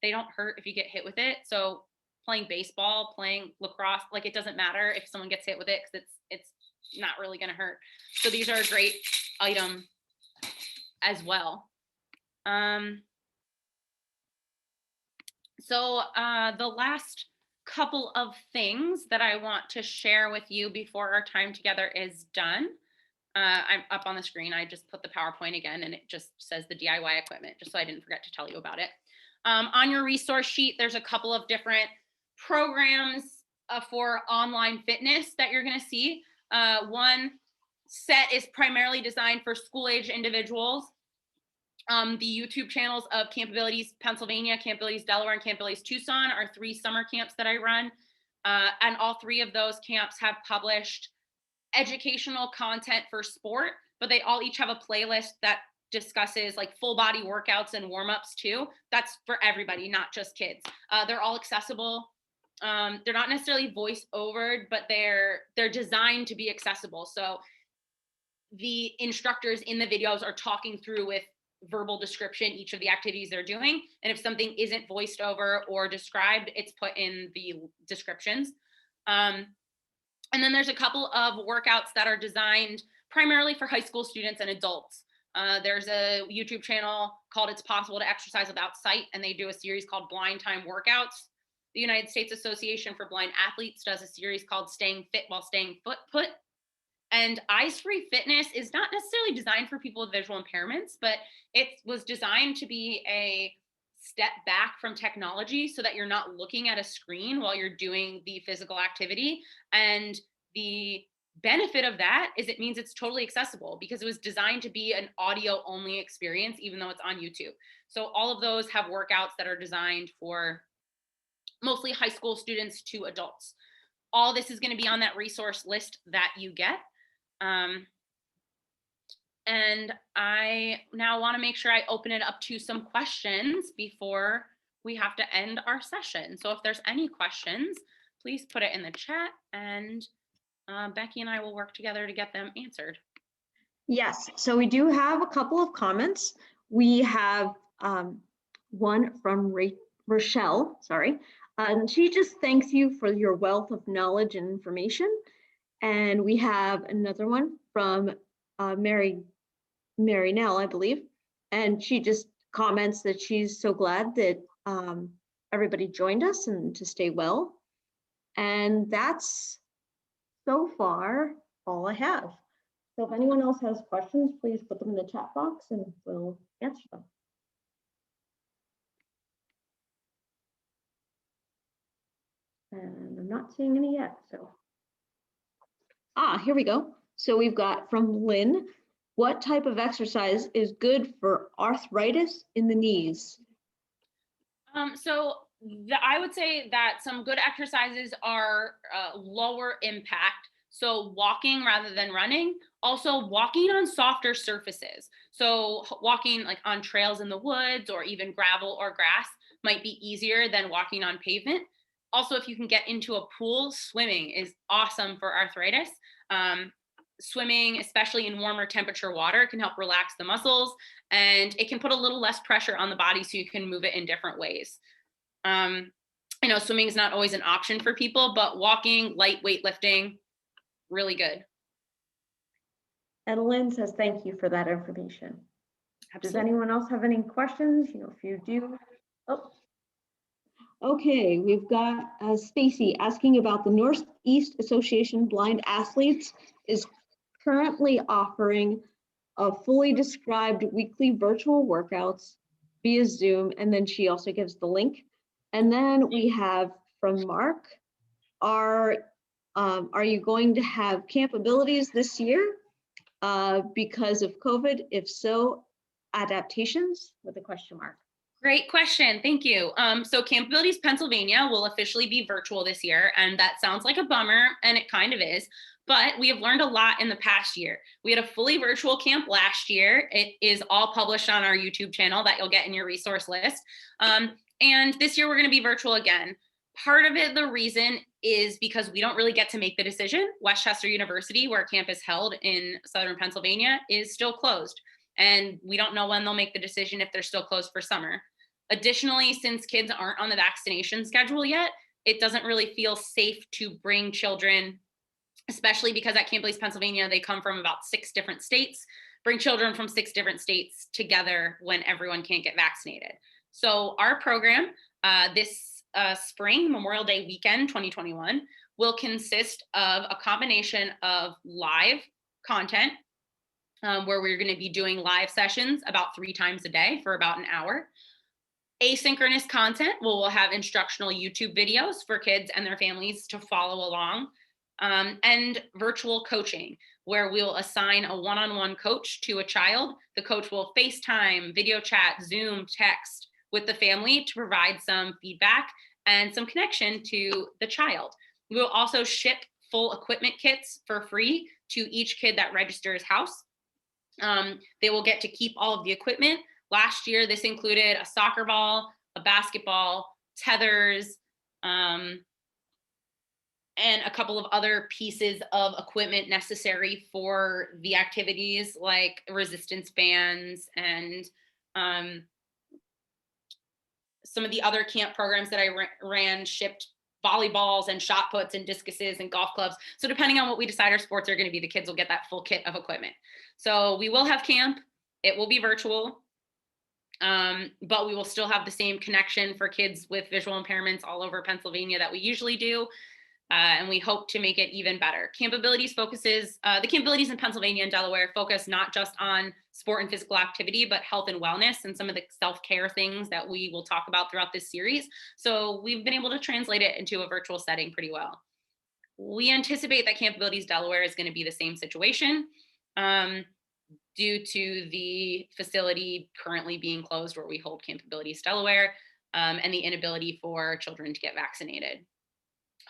They don't hurt if you get hit with it. So playing baseball, playing lacrosse, like it doesn't matter if someone gets hit with it because it's not really gonna hurt. So these are a great item as well. So the last couple of things that I want to share with you before our time together is done. I'm up on the screen. I just put the PowerPoint again and it just says the DIY equipment, just so I didn't forget to tell you about it. On your resource sheet, there's a couple of different programs for online fitness that you're gonna see. One set is primarily designed for school-age individuals. The YouTube channels of Camp Abilities Pennsylvania, Camp Abilities Delaware, and Camp Abilities Tucson are 3 summer camps that I run. And all 3 of those camps have published educational content for sport, but they all each have a playlist that discusses like full body workouts and warm-ups too. That's for everybody, not just kids. They're all accessible. They're not necessarily voice overed, but they're designed to be accessible. So the instructors in the videos are talking through with verbal description each of the activities they're doing. And if something isn't voiced over or described, it's put in the descriptions. And then there's a couple of workouts that are designed primarily for high school students and adults. There's a YouTube channel called It's Possible to Exercise Without Sight, and they do a series called Blind Time Workouts. The United States Association for Blind Athletes does a series called Staying Fit While Staying Put. And Eyes Free Fitness is not necessarily designed for people with visual impairments, but it was designed to be a step back from technology so that you're not looking at a screen while you're doing the physical activity. And the benefit of that is it means it's totally accessible because it was designed to be an audio only experience, even though it's on YouTube. So all of those have workouts that are designed for mostly high school students to adults. All this is going to be on that resource list that you get. And I now want to make sure I open it up to some questions before we have to end our session. So if there's any questions, please put it in the chat, and Becky and I will work together to get them answered. Yes, so we do have a couple of comments. We have one from Rochelle, sorry. And she just thanks you for your wealth of knowledge and information. And we have another one from Mary Nell, I believe. And she just comments that she's so glad that everybody joined us and to stay well. And that's so far all I have. So if anyone else has questions, please put them in the chat box and we'll answer them. And I'm not seeing any yet, so. Here we go. So we've got from Lynn, what type of exercise is good for arthritis in the knees? I would say that some good exercises are lower impact. So walking rather than running, also walking on softer surfaces. So walking like on trails in the woods or even gravel or grass might be easier than walking on pavement. Also, if you can get into a pool, swimming is awesome for arthritis. Swimming, especially in warmer temperature water, can help relax the muscles, and it can put a little less pressure on the body so you can move it in different ways. I know swimming is not always an option for people, but walking, light weightlifting, really good. And Lynn says, thank you for that information. Absolutely. Does anyone else have any questions? If you do. Oh. Okay, we've got Stacy asking about the Northeast Association Blind Athletes is currently offering a fully described weekly virtual workouts via Zoom, and then she also gives the link. And then we have from Mark, are you going to have camp abilities this year because of COVID? If so, adaptations with a question mark. Great question. Thank you. So Camp Abilities Pennsylvania will officially be virtual this year, and that sounds like a bummer, and it kind of is, but we have learned a lot in the past year. We had a fully virtual camp last year. It is all published on our YouTube channel that you'll get in your resource list. And this year we're going to be virtual again. Part of it, the reason is because we don't really get to make the decision. Westchester University, where camp is held in southern Pennsylvania, is still closed. And we don't know when they'll make the decision if they're still closed for summer. Additionally, since kids aren't on the vaccination schedule yet, it doesn't really feel safe to bring children, especially because at Camp Abilities Pennsylvania, they come from about 6 different states, bring children from 6 different states together when everyone can't get vaccinated. So our program this spring, Memorial Day weekend, 2021, will consist of a combination of live content, where we're going to be doing live sessions about 3 times a day for about an hour. Asynchronous content, we'll have instructional YouTube videos for kids and their families to follow along. And virtual coaching, where we'll assign a one-on-one coach to a child. The coach will FaceTime, video chat, Zoom, text with the family to provide some feedback and some connection to the child. We'll also ship full equipment kits for free to each kid that registers house. They will get to keep all of the equipment. Last year, this included a soccer ball, a basketball, tethers, and a couple of other pieces of equipment necessary for the activities, like resistance bands and some of the other camp programs that I ran shipped volleyballs and shot puts and discuses and golf clubs. So depending on what we decide our sports are going to be, the kids will get that full kit of equipment. So we will have camp. It will be virtual, but we will still have the same connection for kids with visual impairments all over Pennsylvania that we usually do. And we hope to make it even better. Camp Abilities focuses, the Camp Abilities in Pennsylvania and Delaware focus not just on sport and physical activity, but health and wellness and some of the self-care things that we will talk about throughout this series. So we've been able to translate it into a virtual setting pretty well. We anticipate that Camp Abilities Delaware is going to be the same situation due to the facility currently being closed where we hold Camp Abilities Delaware and the inability for children to get vaccinated.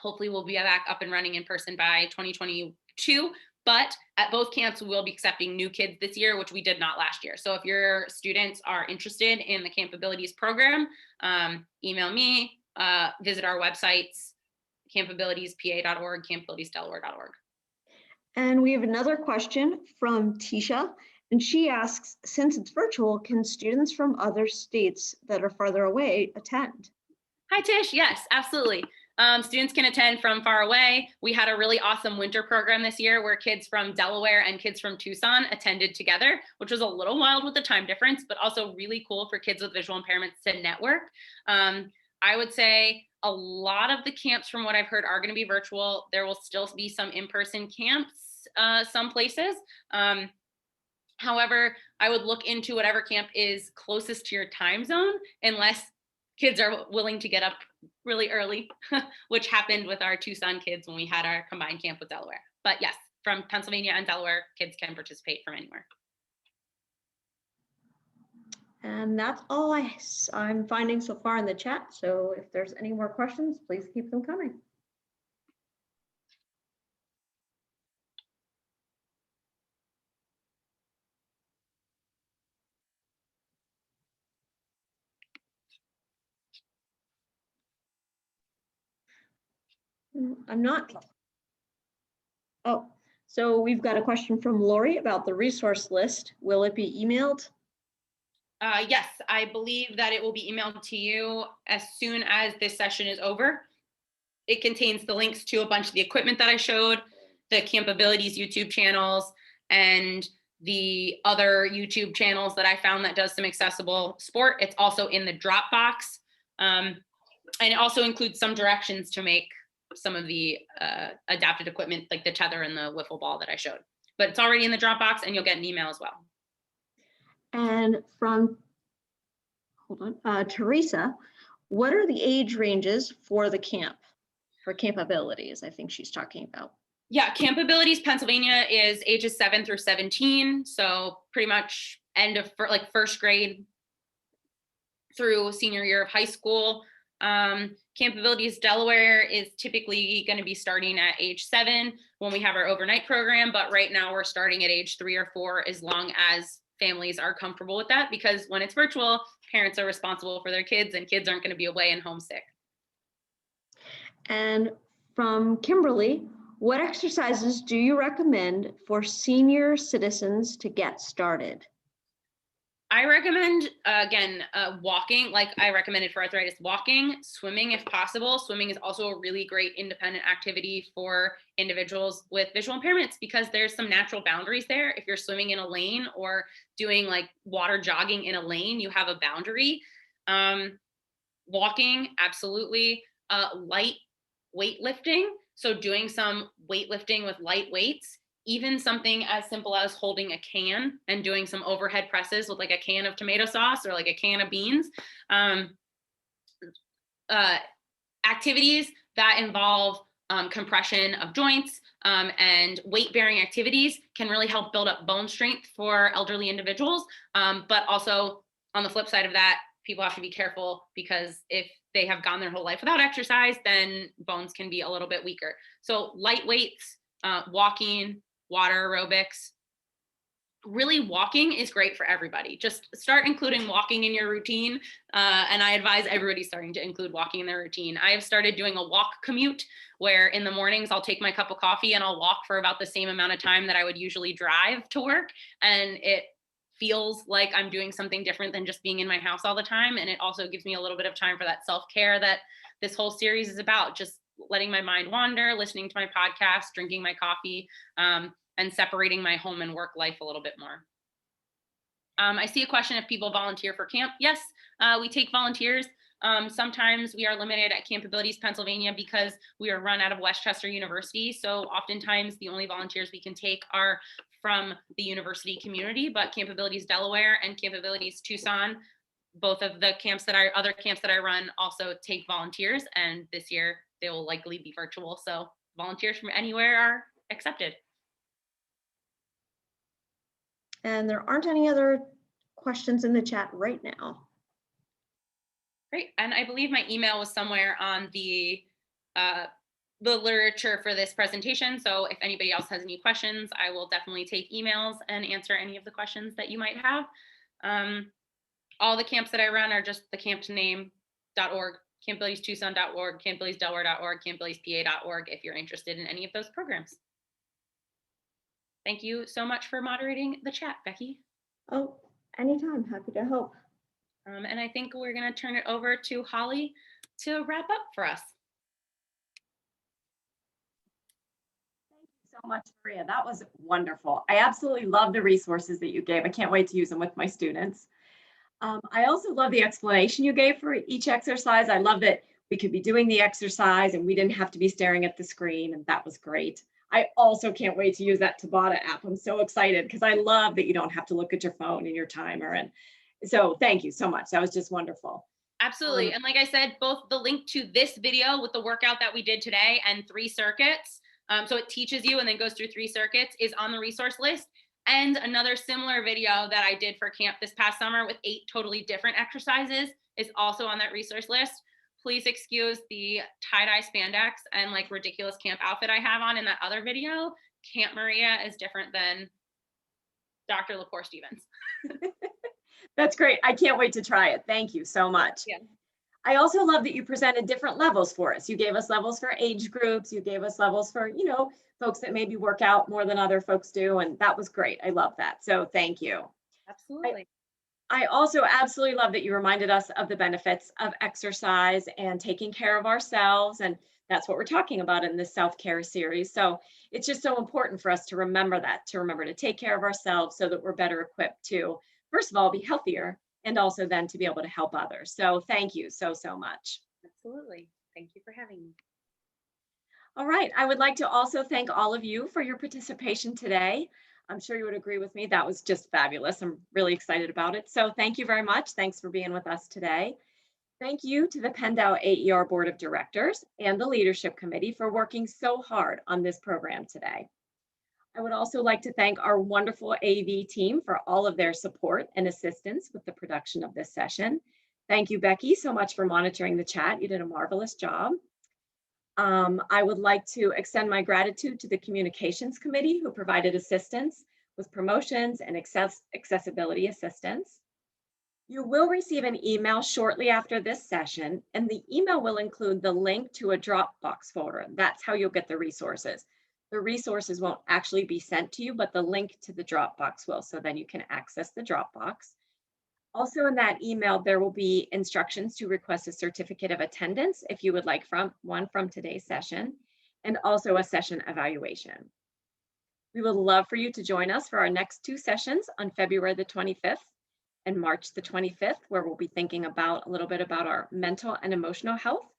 Hopefully we'll be back up and running in person by 2022, but at both camps, we will be accepting new kids this year, which we did not last year. So if your students are interested in the Camp Abilities program, email me, visit our websites, campabilitiespa.org, campabilitiesdelaware.org. And we have another question from Tisha, and she asks, since it's virtual, can students from other states that are farther away attend? Hi, Tish. Yes, absolutely. Students can attend from far away. We had a really awesome winter program this year where kids from Delaware and kids from Tucson attended together, which was a little wild with the time difference, but also really cool for kids with visual impairments to network. I would say a lot of the camps, from what I've heard, are going to be virtual. There will still be some in-person camps, some places. However, I would look into whatever camp is closest to your time zone, unless kids are willing to get up really early, which happened with our Tucson kids when we had our combined camp with Delaware. But yes, from Pennsylvania and Delaware, kids can participate from anywhere. And that's all I'm finding so far in the chat. So if there's any more questions, please keep them coming. I'm not. Oh, so we've got a question from Lori about the resource list. Will it be emailed? Yes, I believe that it will be emailed to you as soon as this session is over. It contains the links to a bunch of the equipment that I showed, the Camp Abilities YouTube channels, and the other YouTube channels that I found that does some accessible sport. It's also in the Dropbox. And it also includes some directions to make some of the adapted equipment, like the tether and the wiffle ball that I showed. But it's already in the Dropbox, and you'll get an email as well. And from, Teresa, what are the age ranges for the camp, for Camp Abilities? I think she's talking about. Yeah, Camp Abilities Pennsylvania is ages 7 through 17. So pretty much end of first grade through senior year of high school. Camp Abilities Delaware is typically going to be starting at age 7 when we have our overnight program, but right now we're starting at age 3 or 4, as long as families are comfortable with that, because when it's virtual, parents are responsible for their kids, and kids aren't going to be away and homesick. And from Kimberly, what exercises do you recommend for senior citizens to get started? I recommend, again, walking, like I recommended for arthritis, walking, swimming if possible. Swimming is also a really great independent activity for individuals with visual impairments, because there's some natural boundaries there. If you're swimming in a lane or doing like water jogging in a lane, you have a boundary. Walking, absolutely. Light weightlifting, so doing some weightlifting with light weights. Even something as simple as holding a can and doing some overhead presses with like a can of tomato sauce or like a can of beans. Activities that involve compression of joints and weight-bearing activities can really help build up bone strength for elderly individuals. But also on the flip side of that, people have to be careful, because if they have gone their whole life without exercise, then bones can be a little bit weaker. So light weights, walking, water aerobics, really walking is great for everybody. Just start including walking in your routine. And I advise everybody starting to include walking in their routine. I have started doing a walk commute where in the mornings I'll take my cup of coffee and I'll walk for about the same amount of time that I would usually drive to work. And it feels like I'm doing something different than just being in my house all the time. And it also gives me a little bit of time for that self-care that this whole series is about, just letting my mind wander, listening to my podcast, drinking my coffee. And separating my home and work life a little bit more. I see a question if people volunteer for camp. Yes, we take volunteers. Sometimes we are limited at Camp Abilities Pennsylvania because we are run out of Westchester University. So oftentimes the only volunteers we can take are from the university community, but Camp Abilities Delaware and Camp Abilities Tucson, both of the other camps that I run also take volunteers. And this year they will likely be virtual. So volunteers from anywhere are accepted. And there aren't any other questions in the chat right now. Great. And I believe my email was somewhere on the literature for this presentation. So if anybody else has any questions, I will definitely take emails and answer any of the questions that you might have. All the camps that I run are just the campname.org, campabilitiestucson.org, campabilitiesdelaware.org, campabilitiespa.org if you're interested in any of those programs. Thank you so much for moderating the chat, Becky. Oh, anytime, happy to help. And I think we're going to turn it over to Holly to wrap up for us. Thank you so much, Maria. That was wonderful. I absolutely love the resources that you gave. I can't wait to use them with my students. I also love the explanation you gave for each exercise. I love that we could be doing the exercise and we didn't have to be staring at the screen, and that was great. I also can't wait to use that Tabata app. I'm so excited because I love that you don't have to look at your phone and your timer. And so thank you so much. That was just wonderful. Absolutely. And like I said, both the link to this video with the workout that we did today and 3 circuits, so it teaches you and then goes through 3 circuits, is on the resource list. And another similar video that I did for camp this past summer with 8 totally different exercises is also on that resource list. Please excuse the tie-dye spandex and like ridiculous camp outfit I have on in that other video. Camp Maria is different than Dr. Lepore Stevens. That's great. I can't wait to try it. Thank you so much. Yeah. I also love that you presented different levels for us. You gave us levels for age groups. You gave us levels for, folks that maybe work out more than other folks do. And that was great. I love that. So thank you. Absolutely. I also absolutely love that you reminded us of the benefits of exercise and taking care of ourselves. And that's what we're talking about in this self-care series. So it's just so important for us to remember that, to remember to take care of ourselves so that we're better equipped to, first of all, be healthier, and also then to be able to help others. So thank you so, so much. Absolutely. Thank you for having me. All right. I would like to also thank all of you for your participation today. I'm sure you would agree with me. That was just fabulous. I'm really excited about it. So thank you very much. Thanks for being with us today. Thank you to the Penn AER Board of Directors and the Leadership Committee for working so hard on this program today. I would also like to thank our wonderful AV team for all of their support and assistance with the production of this session. Thank you, Becky, so much for monitoring the chat. You did a marvelous job. I would like to extend my gratitude to the Communications Committee who provided assistance with promotions and accessibility assistance. You will receive an email shortly after this session, and the email will include the link to a Dropbox folder. That's how you'll get the resources. The resources won't actually be sent to you, but the link to the Dropbox will, so then you can access the Dropbox. Also in that email, there will be instructions to request a certificate of attendance if you would like one from today's session, and also a session evaluation. We would love for you to join us for our next 2 sessions on February the 25th and March the 25th, where we'll be thinking about a little bit about our mental and emotional health,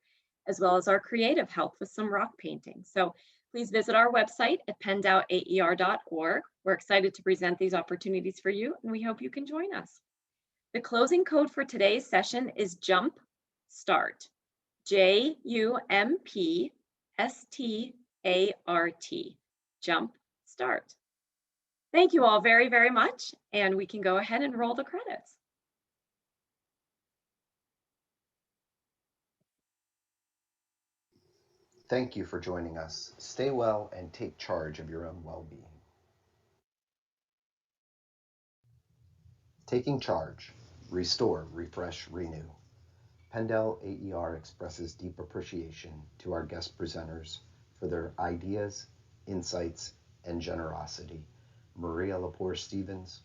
as well as our creative health with some rock painting. So please visit our website at penn.aer.org. We're excited to present these opportunities for you, and we hope you can join us. The closing code for today's session is JUMP START, JUMPSTART, JUMP START. Thank you all very, very much, and we can go ahead and roll the credits. Thank you for joining us. Stay well and take charge of your own well-being. Taking charge, restore, refresh, renew. Pendel AER expresses deep appreciation to our guest presenters for their ideas, insights, and generosity. Maria Lepore Stevens,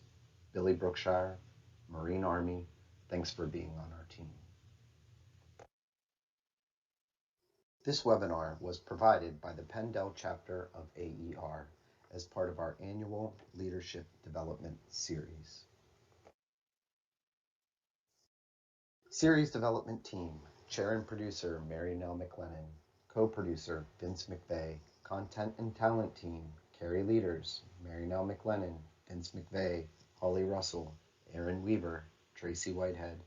Billy Brookshire, Marine Army, thanks for being on our team. This webinar was provided by the Pendel chapter of AER as part of our annual Leadership Development Series. Series Development Team, Chair and Producer Mary Nell McLennan, Co-Producer Vince McVeigh, Content and Talent Team, Carrie Leaders, Mary Nell McLennan, Vince McVeigh, Holly Russell, Aaron Weaver, Tracy Whitehead,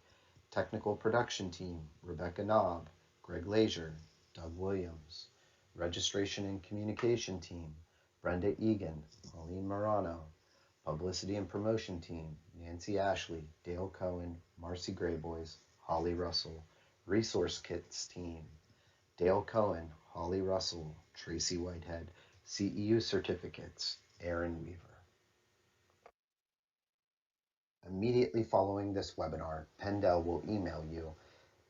Technical Production Team, Rebecca Knobb, Greg Lazier, Doug Williams, Registration and Communication Team, Brenda Egan, Pauline Morano, Publicity and Promotion Team, Nancy Ashley, Dale Cohen, Marcy Grayboys, Holly Russell, Resource Kits Team, Dale Cohen, Holly Russell, Tracy Whitehead, CEU Certificates, Aaron Weaver. Immediately following this webinar, Pendel will email you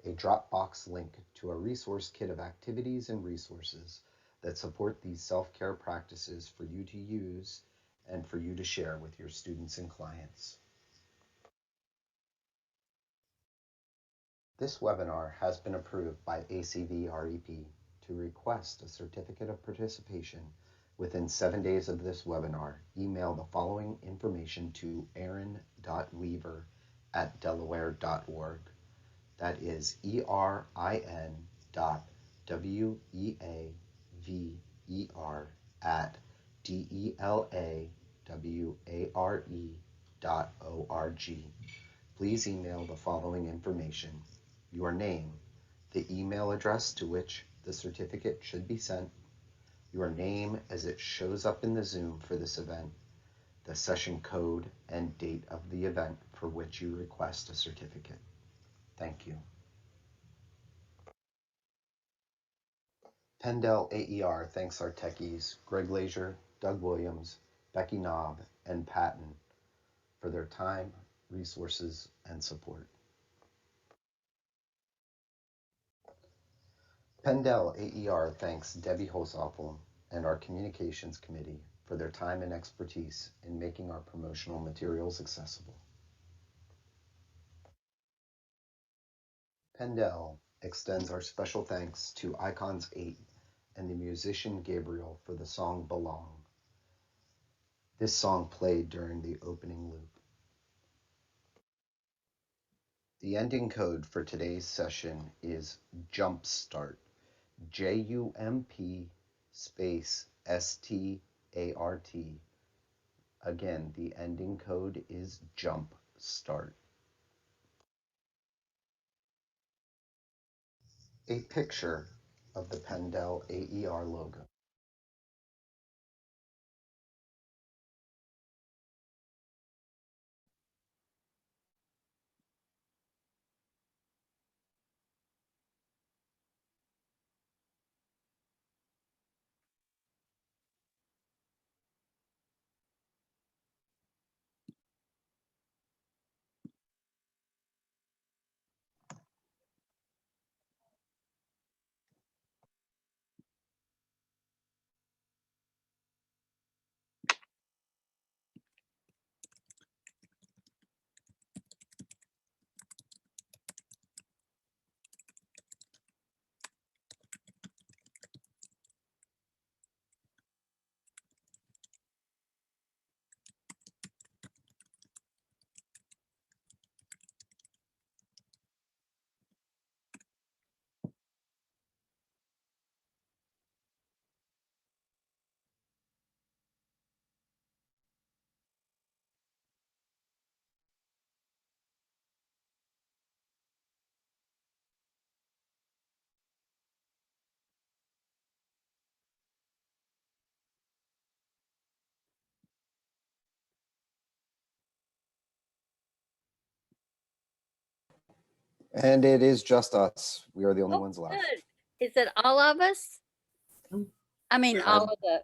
a Dropbox link to a resource kit of activities and resources that support these self-care practices for you to use and for you to share with your students and clients. This webinar has been approved by ACV-REP to request a certificate of participation within 7 days of this webinar. Email the following information to erin.weaver@delaware.org. That is ERIN.WEAVER@DELAWARE.org. Please email the following information: your name, the email address to which the certificate should be sent, your name as it shows up in the Zoom for this event, the session code and date of the event for which you request a certificate. Thank you. Pendel AER thanks our techies, Greg Lazier, Doug Williams, Becky Knobb, and Patton for their time, resources, and support. Pendel AER thanks Debbie Hosoffel and our Communications Committee for their time and expertise in making our promotional materials accessible. Pendel extends our special thanks to Icons 8 and the musician Gabriel for the song Belong. This song played during the opening loop. The ending code for today's session is Jumpstart. JUMP space START. Again, the ending code is Jumpstart. A picture of the Pendel AER logo. And it is just us. We are the only ones left. Good. Is it all of us? I mean, all of the